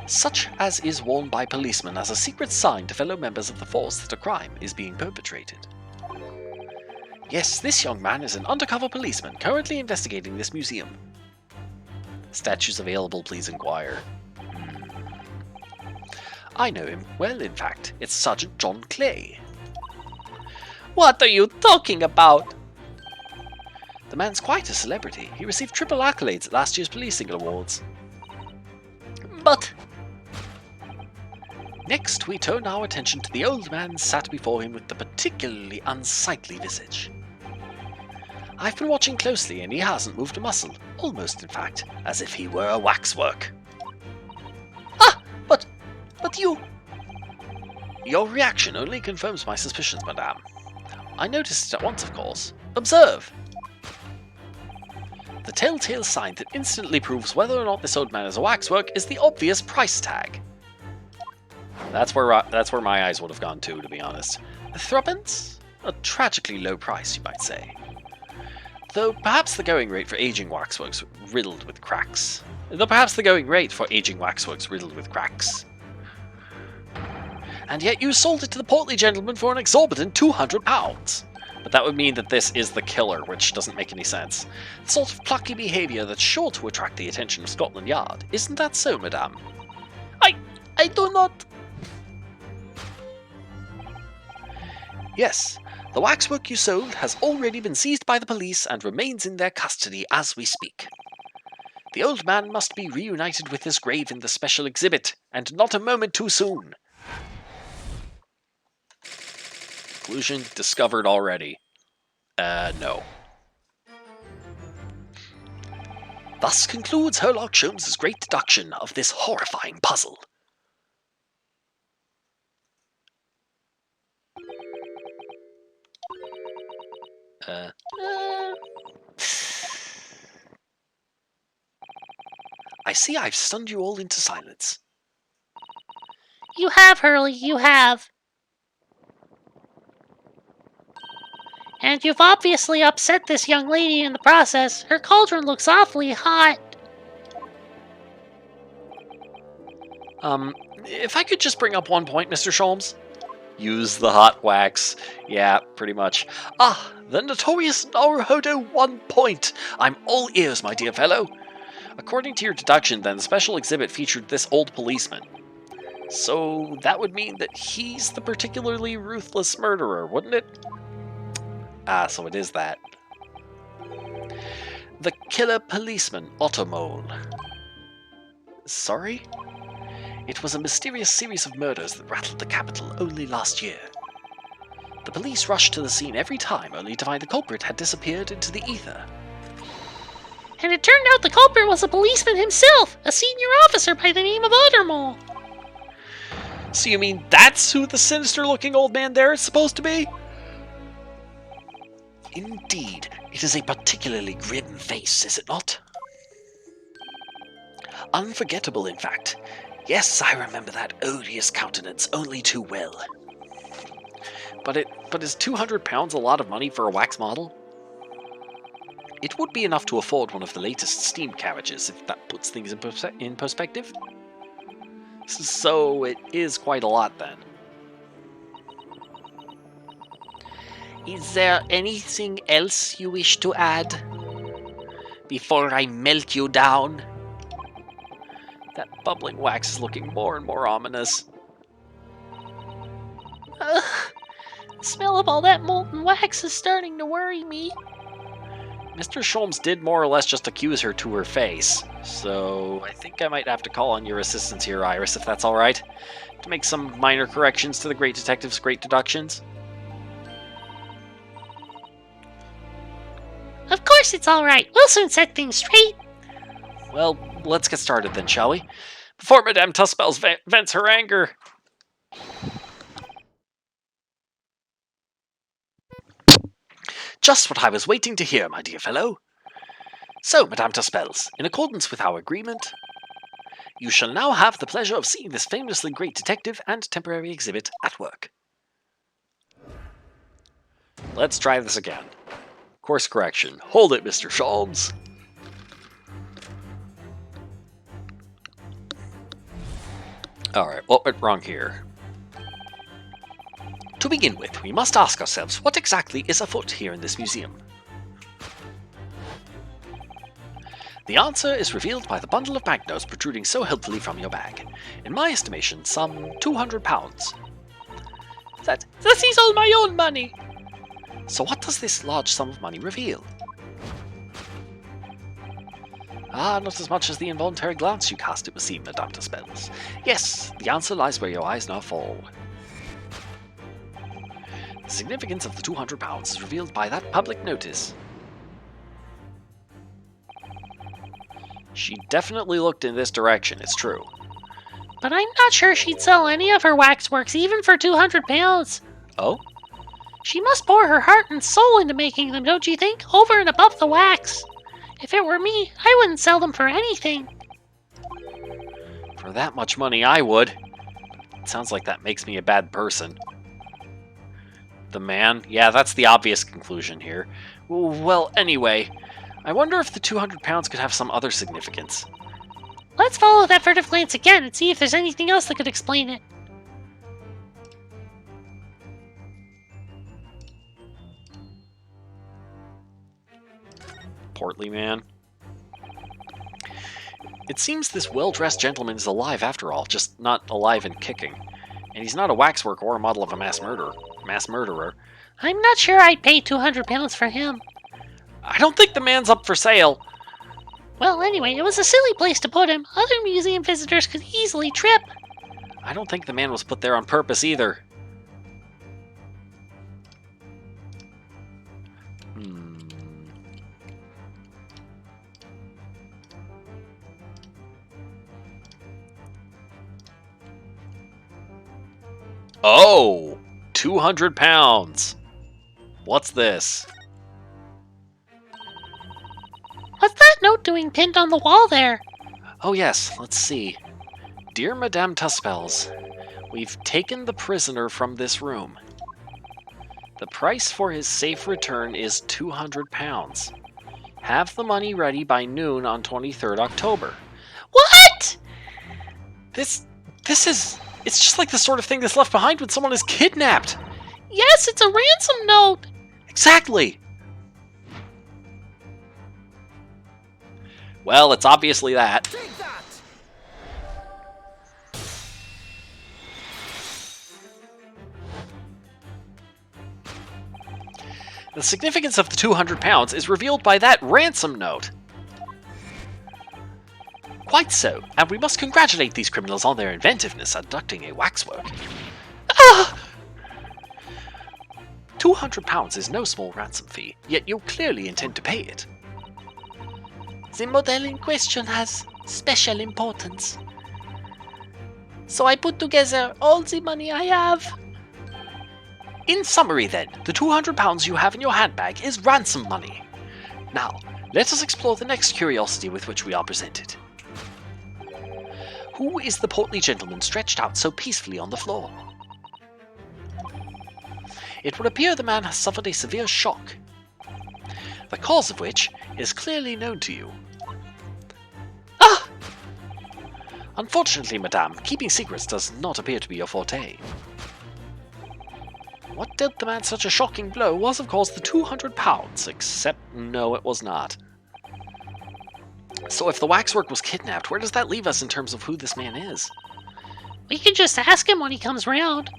Such as is worn by policemen as a secret sign to fellow members of the force that a crime is being perpetrated. Yes, this young man is an undercover policeman currently investigating this museum. Statues available, please inquire. I know him well, in fact. It's Sergeant John Clay. What are you talking about? The man's quite a celebrity. He received triple accolades at last year's Policing Awards. But... Next, we turn our attention to the old man sat before him with the particularly unsightly visage. I've been watching closely and he hasn't moved a muscle, almost in fact, as if he were a waxwork. Ah, but you... Your reaction only confirms my suspicions, madame. I noticed it at once, of course. Observe! The telltale sign that instantly proves whether or not this old man is a waxwork is the obvious price tag. That's where my eyes would have gone to be honest. Threepence? A tragically low price, you might say. Though perhaps the going rate for aging waxworks riddled with cracks. And yet you sold it to the portly gentleman for an exorbitant 200 pounds. But that would mean that this is the killer, which doesn't make any sense. The sort of plucky behaviour that's sure to attract the attention of Scotland Yard. Isn't that so, madame? I do not... Yes, the waxwork you sold has already been seized by the police and remains in their custody as we speak. The old man must be reunited with his grave in the special exhibit, and not a moment too soon. Conclusion discovered already. No. Thus concludes Herlock Sholmes' great deduction of this horrifying puzzle. I see I've stunned you all into silence. You have, Hurley, you have. And you've obviously upset this young lady in the process. Her cauldron looks awfully hot. If I could just bring up one point, Mr. Sholmes. Use the hot wax. Yeah, pretty much. Ah, the notorious Naruhodo 1 point. I'm all ears, my dear fellow. According to your deduction, then, the special exhibit featured this old policeman. So that would mean that he's the particularly ruthless murderer, wouldn't it? Ah, so it is that. The killer policeman, Automole. Sorry? It was a mysterious series of murders that rattled the capital only last year. The police rushed to the scene every time, only to find the culprit had disappeared into the ether. And it turned out the culprit was a policeman himself, a senior officer by the name of Automole. So you mean that's who the sinister-looking old man there is supposed to be? Indeed, it is a particularly grim face, is it not? Unforgettable, in fact. Yes, I remember that odious countenance only too well. But is £200 a lot of money for a wax model? It would be enough to afford one of the latest steam carriages, if that puts things in perspective. So it is quite a lot then. Is there anything else you wish to add before I melt you down? That bubbling wax is looking more and more ominous. Ugh, the smell of all that molten wax is starting to worry me. Mr. Sholmes did more or less just accuse her to her face, so I think I might have to call on your assistance here, Iris, if that's alright, to make some minor corrections to the Great Detective's great deductions. Of course it's alright. We'll soon set things straight. Well, let's get started then, shall we? Before Madame Tuspels vents her anger. Just what I was waiting to hear, my dear fellow. So, Madame Tuspels, in accordance with our agreement, you shall now have the pleasure of seeing this famously great detective and temporary exhibit at work. Let's try this again. Course correction. Hold it, Mr. Sholmes. Alright, what went wrong here? To begin with, we must ask ourselves what exactly is afoot here in this museum. The answer is revealed by the bundle of banknotes protruding so helpfully from your bag. In my estimation, some £200. That is all my own money. So what does this large sum of money reveal? Ah, not as much as the involuntary glance you cast, it would seem, Madame Tuspels. Yes, the answer lies where your eyes now fall. The significance of the £200 is revealed by that public notice. She definitely looked in this direction, it's true. But I'm not sure she'd sell any of her waxworks even for £200. Oh? She must pour her heart and soul into making them, don't you think? Over and above the wax. If it were me, I wouldn't sell them for anything. For that much money, I would. It sounds like that makes me a bad person. The man? Yeah, that's the obvious conclusion here. Well, anyway, I wonder if the £200 could have some other significance. Let's follow that furtive glance again and see if there's anything else that could explain it. Portly man. It seems this well-dressed gentleman is alive after all, just not alive and kicking. And he's not a waxwork or a model of a mass murderer. I'm not sure I'd pay £200 for him. I don't think the man's up for sale. Well, anyway, it was a silly place to put him. Other museum visitors could easily trip. I don't think the man was put there on purpose either. Oh! £200! What's this? What's that note doing pinned on the wall there? Oh yes, let's see. Dear Madame Tuspels, we've taken the prisoner from this room. The price for his safe return is £200. Have the money ready by noon on 23rd October. What? This is... It's just like the sort of thing that's left behind when someone is kidnapped. Yes, it's a ransom note. Exactly. Well, it's obviously that. Take that! The significance of the £200 is revealed by that ransom note. Quite so, and we must congratulate these criminals on their inventiveness abducting a waxwork. Ah! £200 is no small ransom fee, yet you clearly intend to pay it. The model in question has special importance. So I put together all the money I have. In summary then, the £200 you have in your handbag is ransom money. Now, let us explore the next curiosity with which we are presented. Who is the portly gentleman stretched out so peacefully on the floor? It would appear the man has suffered a severe shock, the cause of which is clearly known to you. Ah! Unfortunately, madame, keeping secrets does not appear to be your forte. What dealt the man such a shocking blow was, of course, the 200 pounds, except no, it was not. So if the waxwork was kidnapped, where does that leave us in terms of who this man is? We can just ask him when he comes round.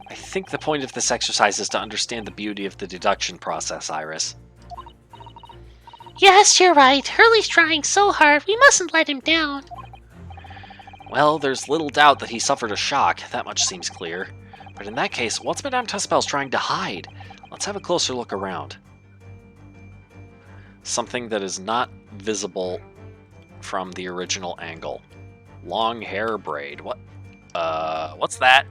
I think the point of this exercise is to understand the beauty of the deduction process, Iris. Yes, you're right. Hurley's trying so hard. We mustn't let him down. Well, there's little doubt that he suffered a shock, that much seems clear. But in that case, what's Madame Tuspel's trying to hide? Let's have a closer look around. Something that is not visible from the original angle. Long hair braid. What's that?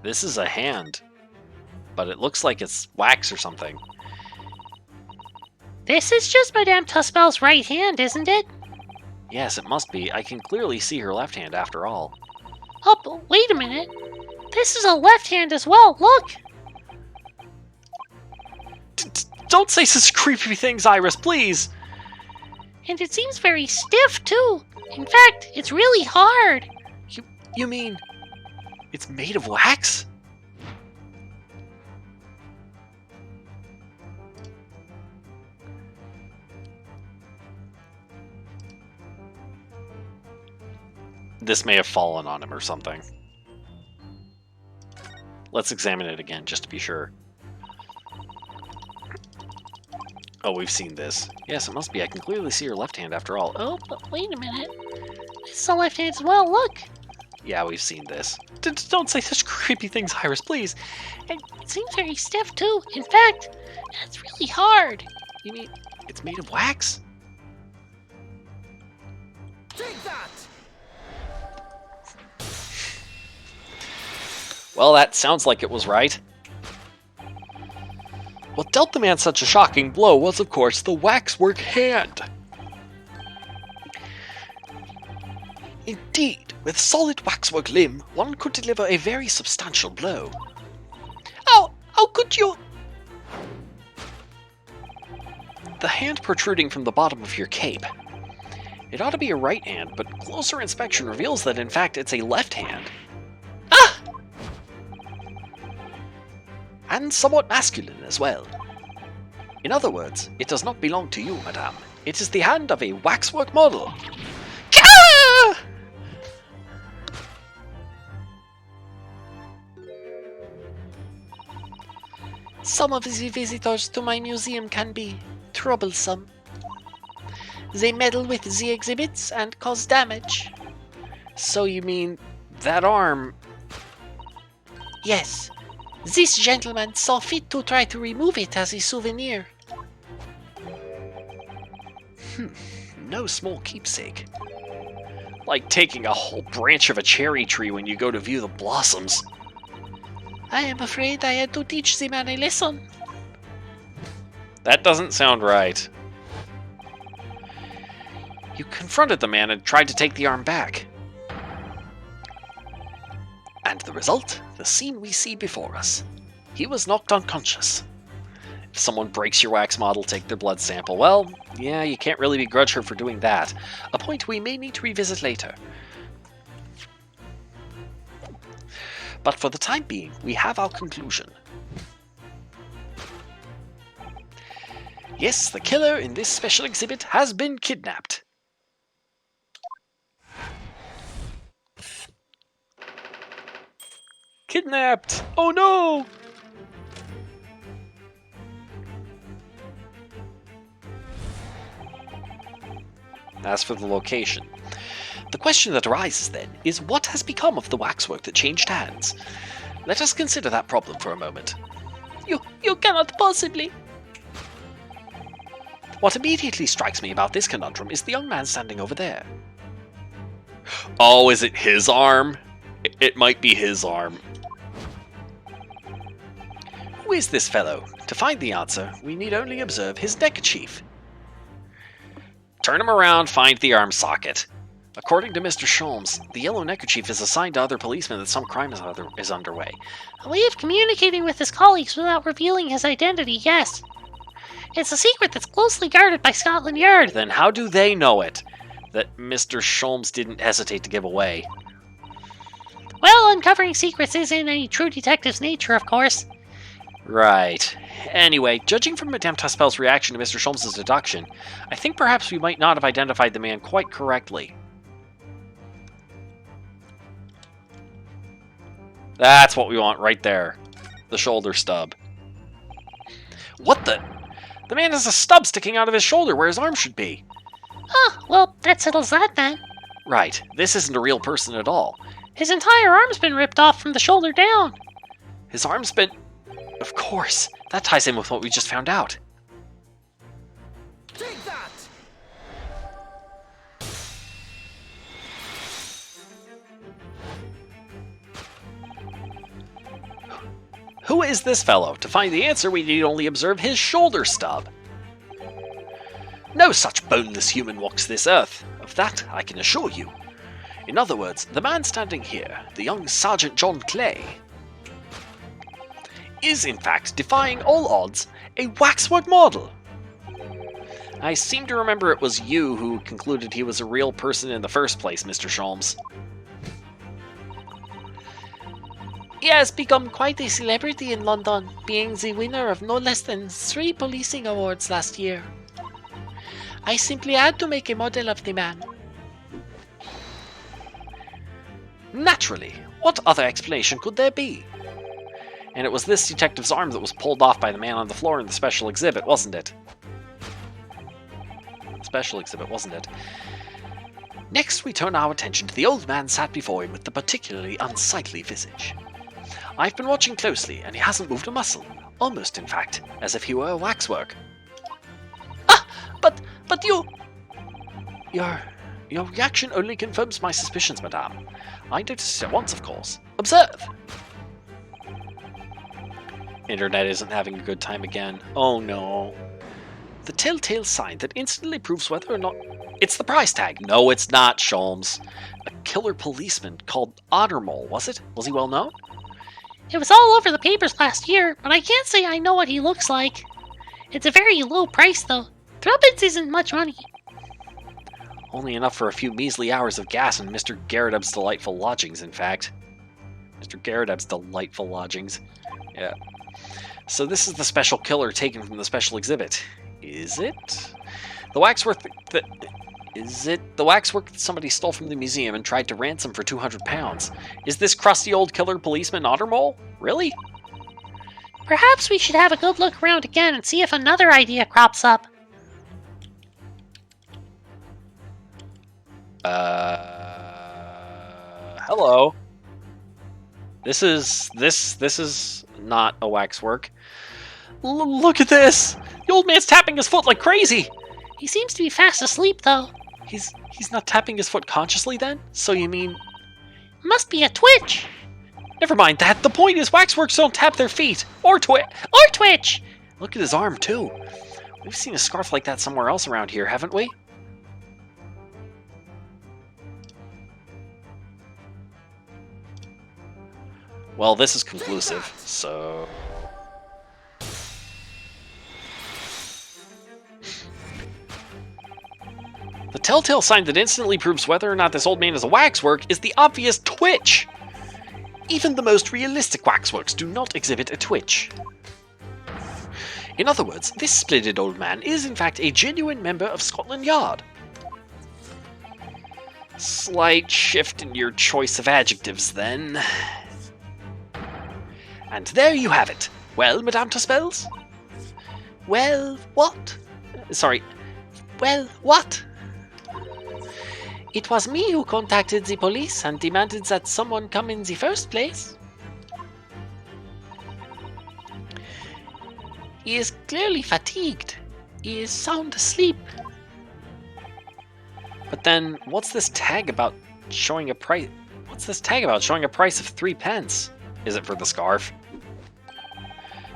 This is a hand, but it looks like it's wax or something. This is just Madame Tuspel's right hand, isn't it? Yes, it must be. I can clearly see her left hand after all. Oh, but wait a minute. This is a left hand as well, look! Don't say such creepy things, Iris, please! And it seems very stiff, too. In fact, it's really hard. You mean it's made of wax? This may have fallen on him or something. Let's examine it again, just to be sure. Oh, we've seen this. Yes, it must be. I can clearly see her left hand after all. Oh, but wait a minute. This is a left hand as well, look! Yeah, we've seen this. Don't say such creepy things, Iris, please. And it seems very stiff, too. In fact, it's really hard. You mean it's made of wax? Take that! Well, that sounds like it was right. What dealt the man such a shocking blow was, of course, the waxwork hand. Indeed, with solid waxwork limb, one could deliver a very substantial blow. How could you? The hand protruding from the bottom of your cape. It ought to be a right hand, but closer inspection reveals that, in fact, it's a left hand. Ah! And somewhat masculine as well. In other words, it does not belong to you, madame. It is the hand of a waxwork model. Gah! Some of the visitors to my museum can be troublesome. They meddle with the exhibits and cause damage. So you mean that arm? Yes. This gentleman saw fit to try to remove it as a souvenir. No small keepsake. Like taking a whole branch of a cherry tree when you go to view the blossoms. I am afraid I had to teach the man a lesson. That doesn't sound right. You confronted the man and tried to take the arm back. And the result? The scene we see before us. He was knocked unconscious. If someone breaks your wax model, take their blood sample. Well, yeah, you can't really begrudge her for doing that. A point we may need to revisit later. But for the time being, we have our conclusion. Yes, the killer in this special exhibit has been kidnapped. Kidnapped! Oh no! As for the location, the question that arises then is what has become of the waxwork that changed hands? Let us consider that problem for a moment. You cannot possibly. What immediately strikes me about this conundrum is the young man standing over there. Oh, is it his arm? It might be his arm. Who is this fellow? To find the answer, we need only observe his neckerchief. Turn him around, find the arm socket. According to Mr. Sholmes, the Yellow Neckerchief is assigned to other policemen that some crime is underway. A way of communicating with his colleagues without revealing his identity, yes. It's a secret that's closely guarded by Scotland Yard. Then how do they know it? That Mr. Sholmes didn't hesitate to give away. Well, uncovering secrets isn't any true detective's nature, of course. Right. Anyway, judging from Madame Taspel's reaction to Mr. Sholmes' deduction, I think perhaps we might not have identified the man quite correctly. That's what we want right there. The shoulder stub. What the? The man has a stub sticking out of his shoulder where his arm should be. Ah, well, that settles that then. Right. This isn't a real person at all. His entire arm's been ripped off from the shoulder down. His arm's been... Of course. That ties in with what we just found out. Take that! Who is this fellow? To find the answer, we need only observe his shoulder stub. No such boneless human walks this earth. Of that, I can assure you. In other words, the man standing here, the young Sergeant John Clay, is in fact, defying all odds, a waxwork model. I seem to remember it was you who concluded he was a real person in the first place, Mr. Sholmes. He has become quite a celebrity in London, being the winner of no less than 3 policing awards last year. I simply had to make a model of the man. Naturally. What other explanation could there be? And it was this detective's arm that was pulled off by the man on the floor in the special exhibit, wasn't it? Special exhibit, wasn't it? Next, we turn our attention to the old man sat before him with the particularly unsightly visage. I've been watching closely, and he hasn't moved a muscle. Almost, in fact, as if he were waxwork. Ah! But you... Your reaction only confirms my suspicions, madame. I noticed it at once, of course. Observe! Internet isn't having a good time again. Oh no. The telltale sign that instantly proves whether or not... It's the price tag! No, it's not, Sholmes. A killer policeman called Ottermole, was it? Was he well known? It was all over the papers last year, but I can't say I know what he looks like. It's a very low price, though. Threepence isn't much money. Only enough for a few measly hours of gas in Mr. Garrideb's delightful lodgings, in fact. Mr. Garrideb's delightful lodgings. Yeah. So this is the special killer taken from the special exhibit. Is it? The waxwork that... Is it the waxwork that somebody stole from the museum and tried to ransom for £200? Is this crusty old killer policeman Ottermole? Really? Perhaps we should have a good look around again and see if another idea crops up. Hello. This is not a waxwork. Look at this! The old man's tapping his foot like crazy! He seems to be fast asleep, though. He's not tapping his foot consciously then? So you mean... Must be a twitch. Never mind that. The point is waxworks don't tap their feet. Or twitch. Look at his arm, too. We've seen a scarf like that somewhere else around here, haven't we? Well, this is conclusive, so... The telltale sign that instantly proves whether or not this old man is a waxwork is the obvious twitch! Even the most realistic waxworks do not exhibit a twitch. In other words, this splendid old man is in fact a genuine member of Scotland Yard. Slight shift in your choice of adjectives, then. And there you have it. Well, Madame Taspels? Well, what? Sorry. Well, what? It was me who contacted the police and demanded that someone come in the first place. He is clearly fatigued. He is sound asleep. But then, what's this tag about showing a price? What's this tag about showing a price of 3 pence? Is it for the scarf?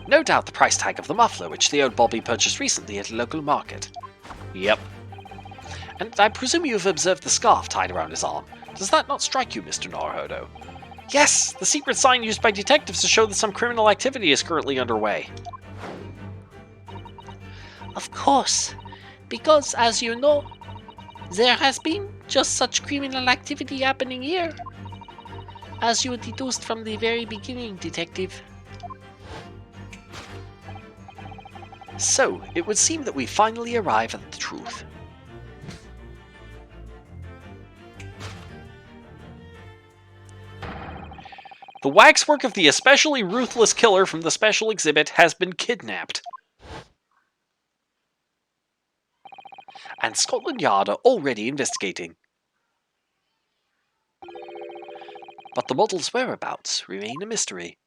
No doubt the price tag of the muffler which the old Bobby purchased recently at a local market. Yep. And I presume you've observed the scarf tied around his arm. Does that not strike you, Mr. Naruhodo? Yes, the secret sign used by detectives to show that some criminal activity is currently underway. Of course, because, as you know, there has been just such criminal activity happening here. As you deduced from the very beginning, Detective. So, it would seem that we finally arrive at the truth. The waxwork of the especially ruthless killer from the special exhibit has been kidnapped. And Scotland Yard are already investigating. But the model's whereabouts remain a mystery.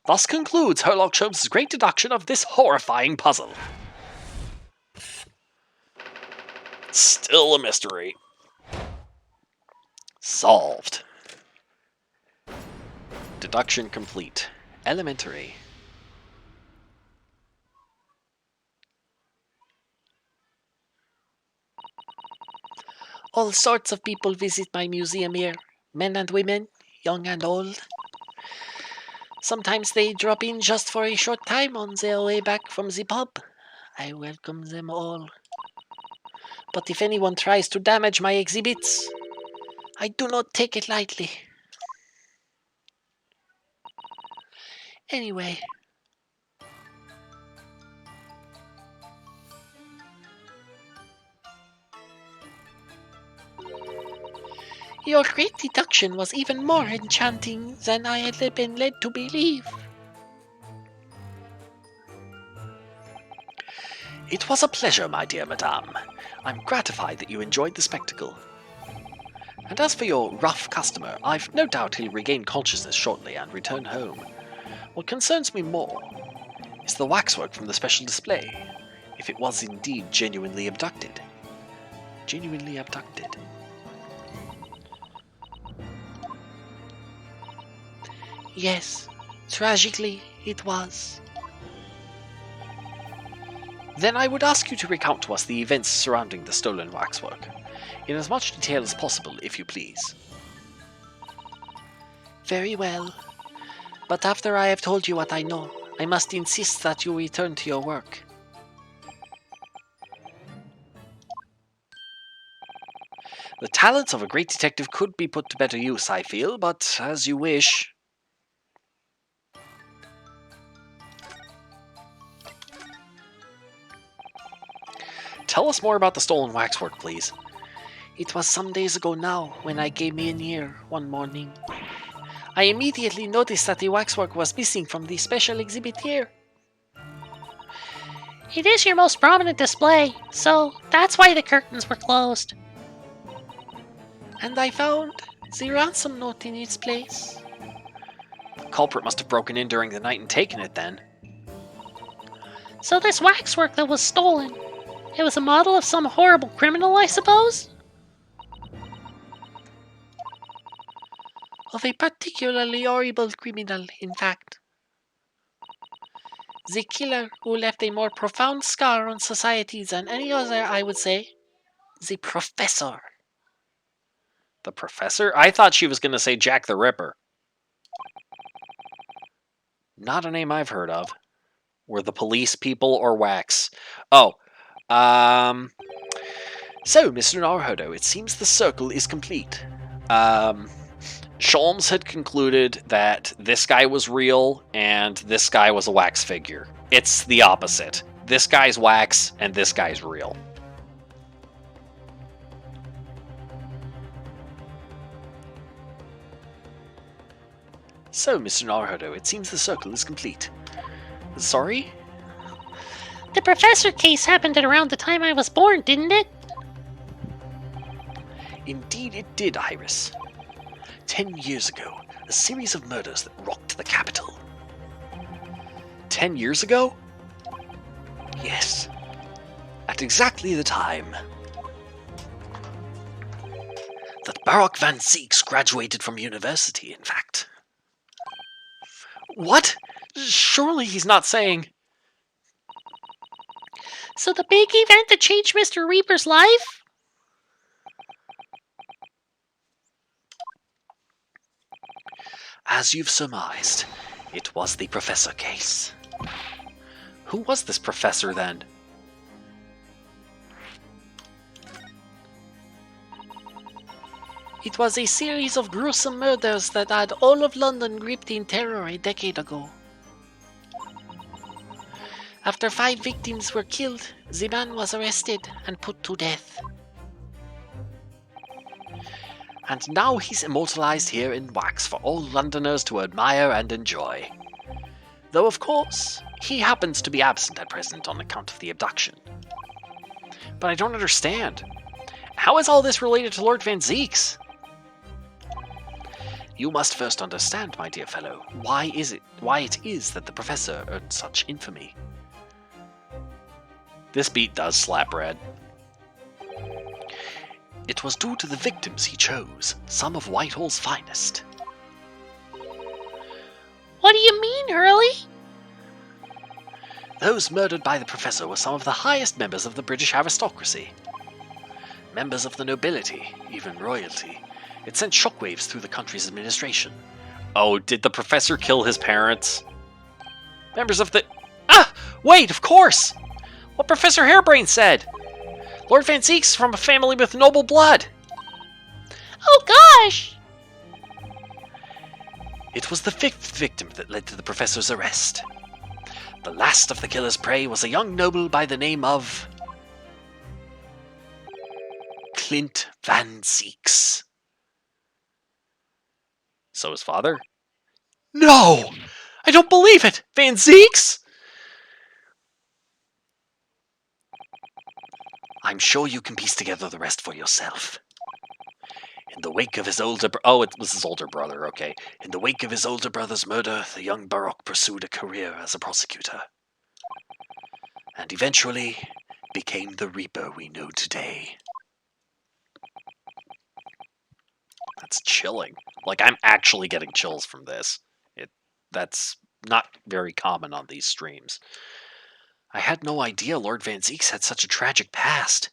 Thus concludes Herlock Sholmes' great deduction of this horrifying puzzle. Still a mystery. Solved. Deduction complete. Elementary. All sorts of people visit my museum here. Men and women, young and old. Sometimes they drop in just for a short time on their way back from the pub. I welcome them all. But if anyone tries to damage my exhibits, I do not take it lightly. Anyway. Your great deduction was even more enchanting than I had been led to believe. It was a pleasure, my dear madame. I'm gratified that you enjoyed the spectacle. And as for your rough customer, I've no doubt he'll regain consciousness shortly and return home. What concerns me more is the waxwork from the special display, if it was indeed genuinely abducted. Genuinely abducted. Yes, tragically it was. Then I would ask you to recount to us the events surrounding the stolen waxwork, in as much detail as possible, if you please. Very well. But after I have told you what I know, I must insist that you return to your work. The talents of a great detective could be put to better use, I feel, but as you wish. Tell us more about the stolen waxwork, please. It was some days ago now when I came in here one morning. I immediately noticed that the waxwork was missing from the special exhibit here. It is your most prominent display, so that's why the curtains were closed. And I found the ransom note in its place. The culprit must have broken in during the night and taken it then. So this waxwork that was stolen, it was a model of some horrible criminal, I suppose? Of a particularly horrible criminal, in fact. The killer who left a more profound scar on society than any other, I would say. The Professor. The Professor? I thought she was going to say Jack the Ripper. Not a name I've heard of. Were the police people or wax? Oh, so, Mr. Naruhodo, it seems the circle is complete. Sholmes had concluded that this guy was real and this guy was a wax figure. It's the opposite. This guy's wax and this guy's real. So, Mr. Naruhodo, it seems the circle is complete. Sorry? The Professor case happened at around the time I was born, didn't it? Indeed it did, Iris. 10 years ago, a series of murders that rocked the capital. 10 years ago? Yes. At exactly the time that Barak van Zieks graduated from university, in fact. What? Surely he's not saying... So the big event that changed Mr. Reaper's life? As you've surmised, it was the Professor case. Who was this Professor, then? It was a series of gruesome murders that had all of London gripped in terror a decade ago. After 5 victims were killed, the man was arrested and put to death. And now he's immortalized here in wax for all Londoners to admire and enjoy. Though, of course, he happens to be absent at present on account of the abduction. But I don't understand. How is all this related to Lord Van Zeeks? You must first understand, my dear fellow, why it is that the Professor earned such infamy. This beat does slap red. It was due to the victims he chose, some of Whitehall's finest. What do you mean, Hurley? Those murdered by the Professor were some of the highest members of the British aristocracy. Members of the nobility, even royalty. It sent shockwaves through the country's administration. Oh, did the Professor kill his parents? Members of the... Ah! Wait, of course! What Professor Harebrained said! Lord Van Zeek's from a family with noble blood! Oh gosh! It was the 5th victim that led to the Professor's arrest. The last of the killer's prey was a young noble by the name of... Clint Van Zeeks. So his father? No! I don't believe it! Van Zeeks? I'm sure you can piece together the rest for yourself. In the wake of his older it was his older brother, okay. In the wake of his older brother's murder, the young Baroque pursued a career as a prosecutor. And eventually became the Reaper we know today. That's chilling. Like, I'm actually getting chills from this. That's not very common on these streams. I had no idea Lord Van Zeeks had such a tragic past.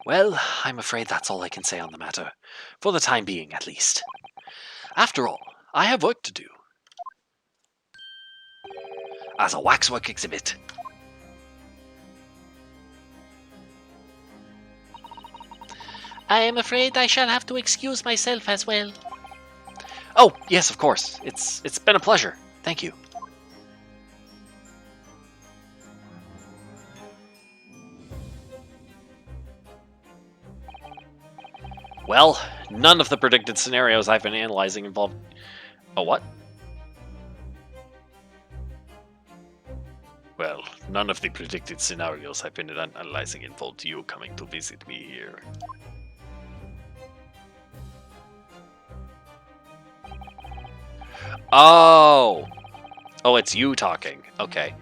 Well, I'm afraid that's all I can say on the matter. For the time being, at least. After all, I have work to do. As a waxwork exhibit. I am afraid I shall have to excuse myself as well. Oh, yes, of course. It's been a pleasure. Thank you. Well, none of the predicted scenarios I've been analyzing involved... Oh, what? Well, none of the predicted scenarios I've been analyzing involved you coming to visit me here. Oh! Oh, it's you talking. Okay.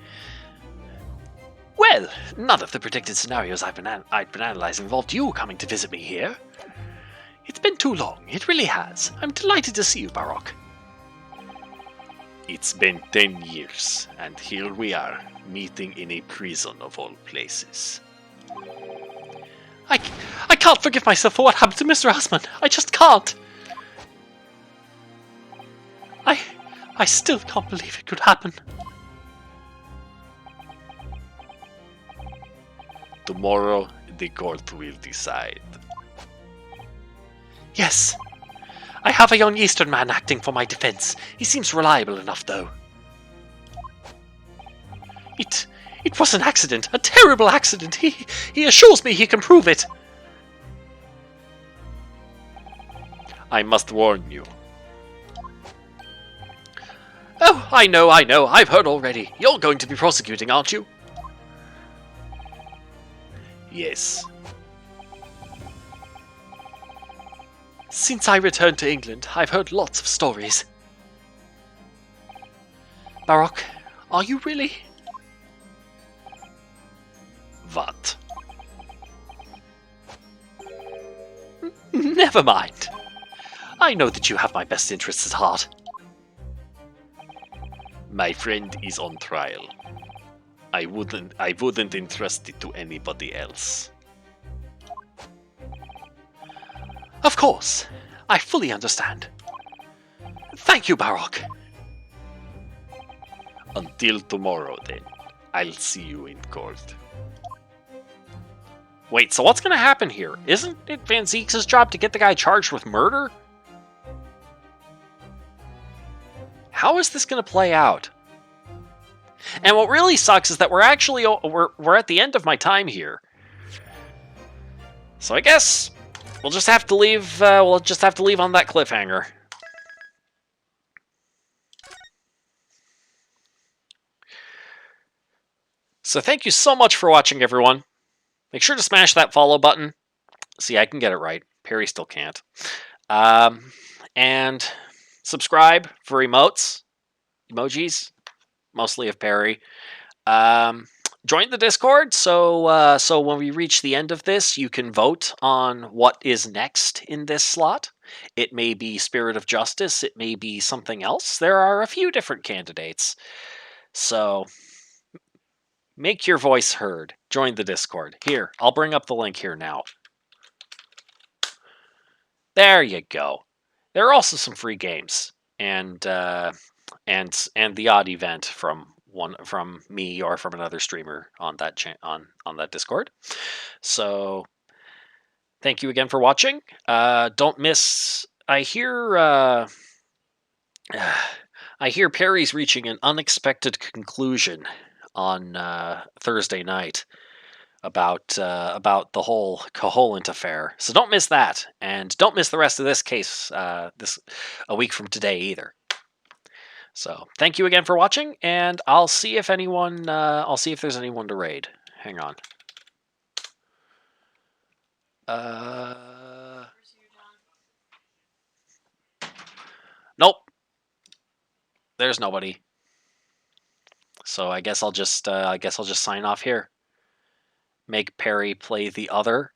Well, none of the predicted scenarios I've been analyzing involved you coming to visit me here. It's been too long, it really has. I'm delighted to see you, Baroque. It's been 10 years, and here we are, meeting in a prison of all places. I can't forgive myself for what happened to Mr. Hussman. I just can't. I still can't believe it could happen. Tomorrow, the court will decide. Yes. I have a young Eastern man acting for my defense. He seems reliable enough, though. It was an accident. A terrible accident. He assures me he can prove it. I must warn you. Oh, I know. I've heard already. You're going to be prosecuting, aren't you? Yes. Since I returned to England, I've heard lots of stories. Baroque, are you really? What? Never mind. I know that you have my best interests at heart. My friend is on trial. I wouldn't entrust it to anybody else. Of course, I fully understand. Thank you, Baroque. Until tomorrow, then. I'll see you in court. Wait, so what's going to happen here? Isn't it Van Zeeks' job to get the guy charged with murder? How is this going to play out? And what really sucks is that we're actually we're at the end of my time here. So I guess we'll just have to leave. We'll just have to leave on that cliffhanger. So thank you so much for watching, everyone. Make sure to smash that follow button. See, I can get it right. Perry still can't. And subscribe for emojis, mostly of Perry. Join the Discord, so when we reach the end of this, you can vote on what is next in this slot. It may be Spirit of Justice. It may be something else. There are a few different candidates. So make your voice heard. Join the Discord. Here, I'll bring up the link here now. There you go. There are also some free games and the odd event from me or from another streamer on that on that Discord. So thank you again for watching. Don't miss. I hear Perry's reaching an unexpected conclusion on Thursday night about the whole Koholint affair. So don't miss that, and don't miss the rest of this case a week from today either. So thank you again for watching, and I'll see if anyone. I'll see if there's anyone to raid. Hang on. Nope. There's nobody. So I guess I'll just sign off here. Make Perry play the other.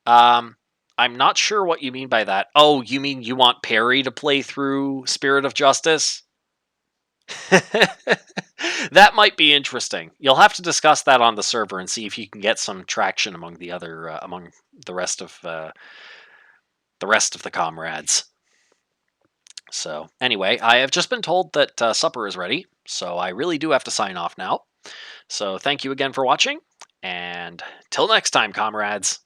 I'm not sure what you mean by that. Oh, you mean you want Perry to play through Spirit of Justice? That might be interesting. You'll have to discuss that on the server and see if you can get some traction among the other among the rest of the comrades. So anyway, I have just been told that supper is ready, so I really do have to sign off now. So thank you again for watching, and till next time, comrades.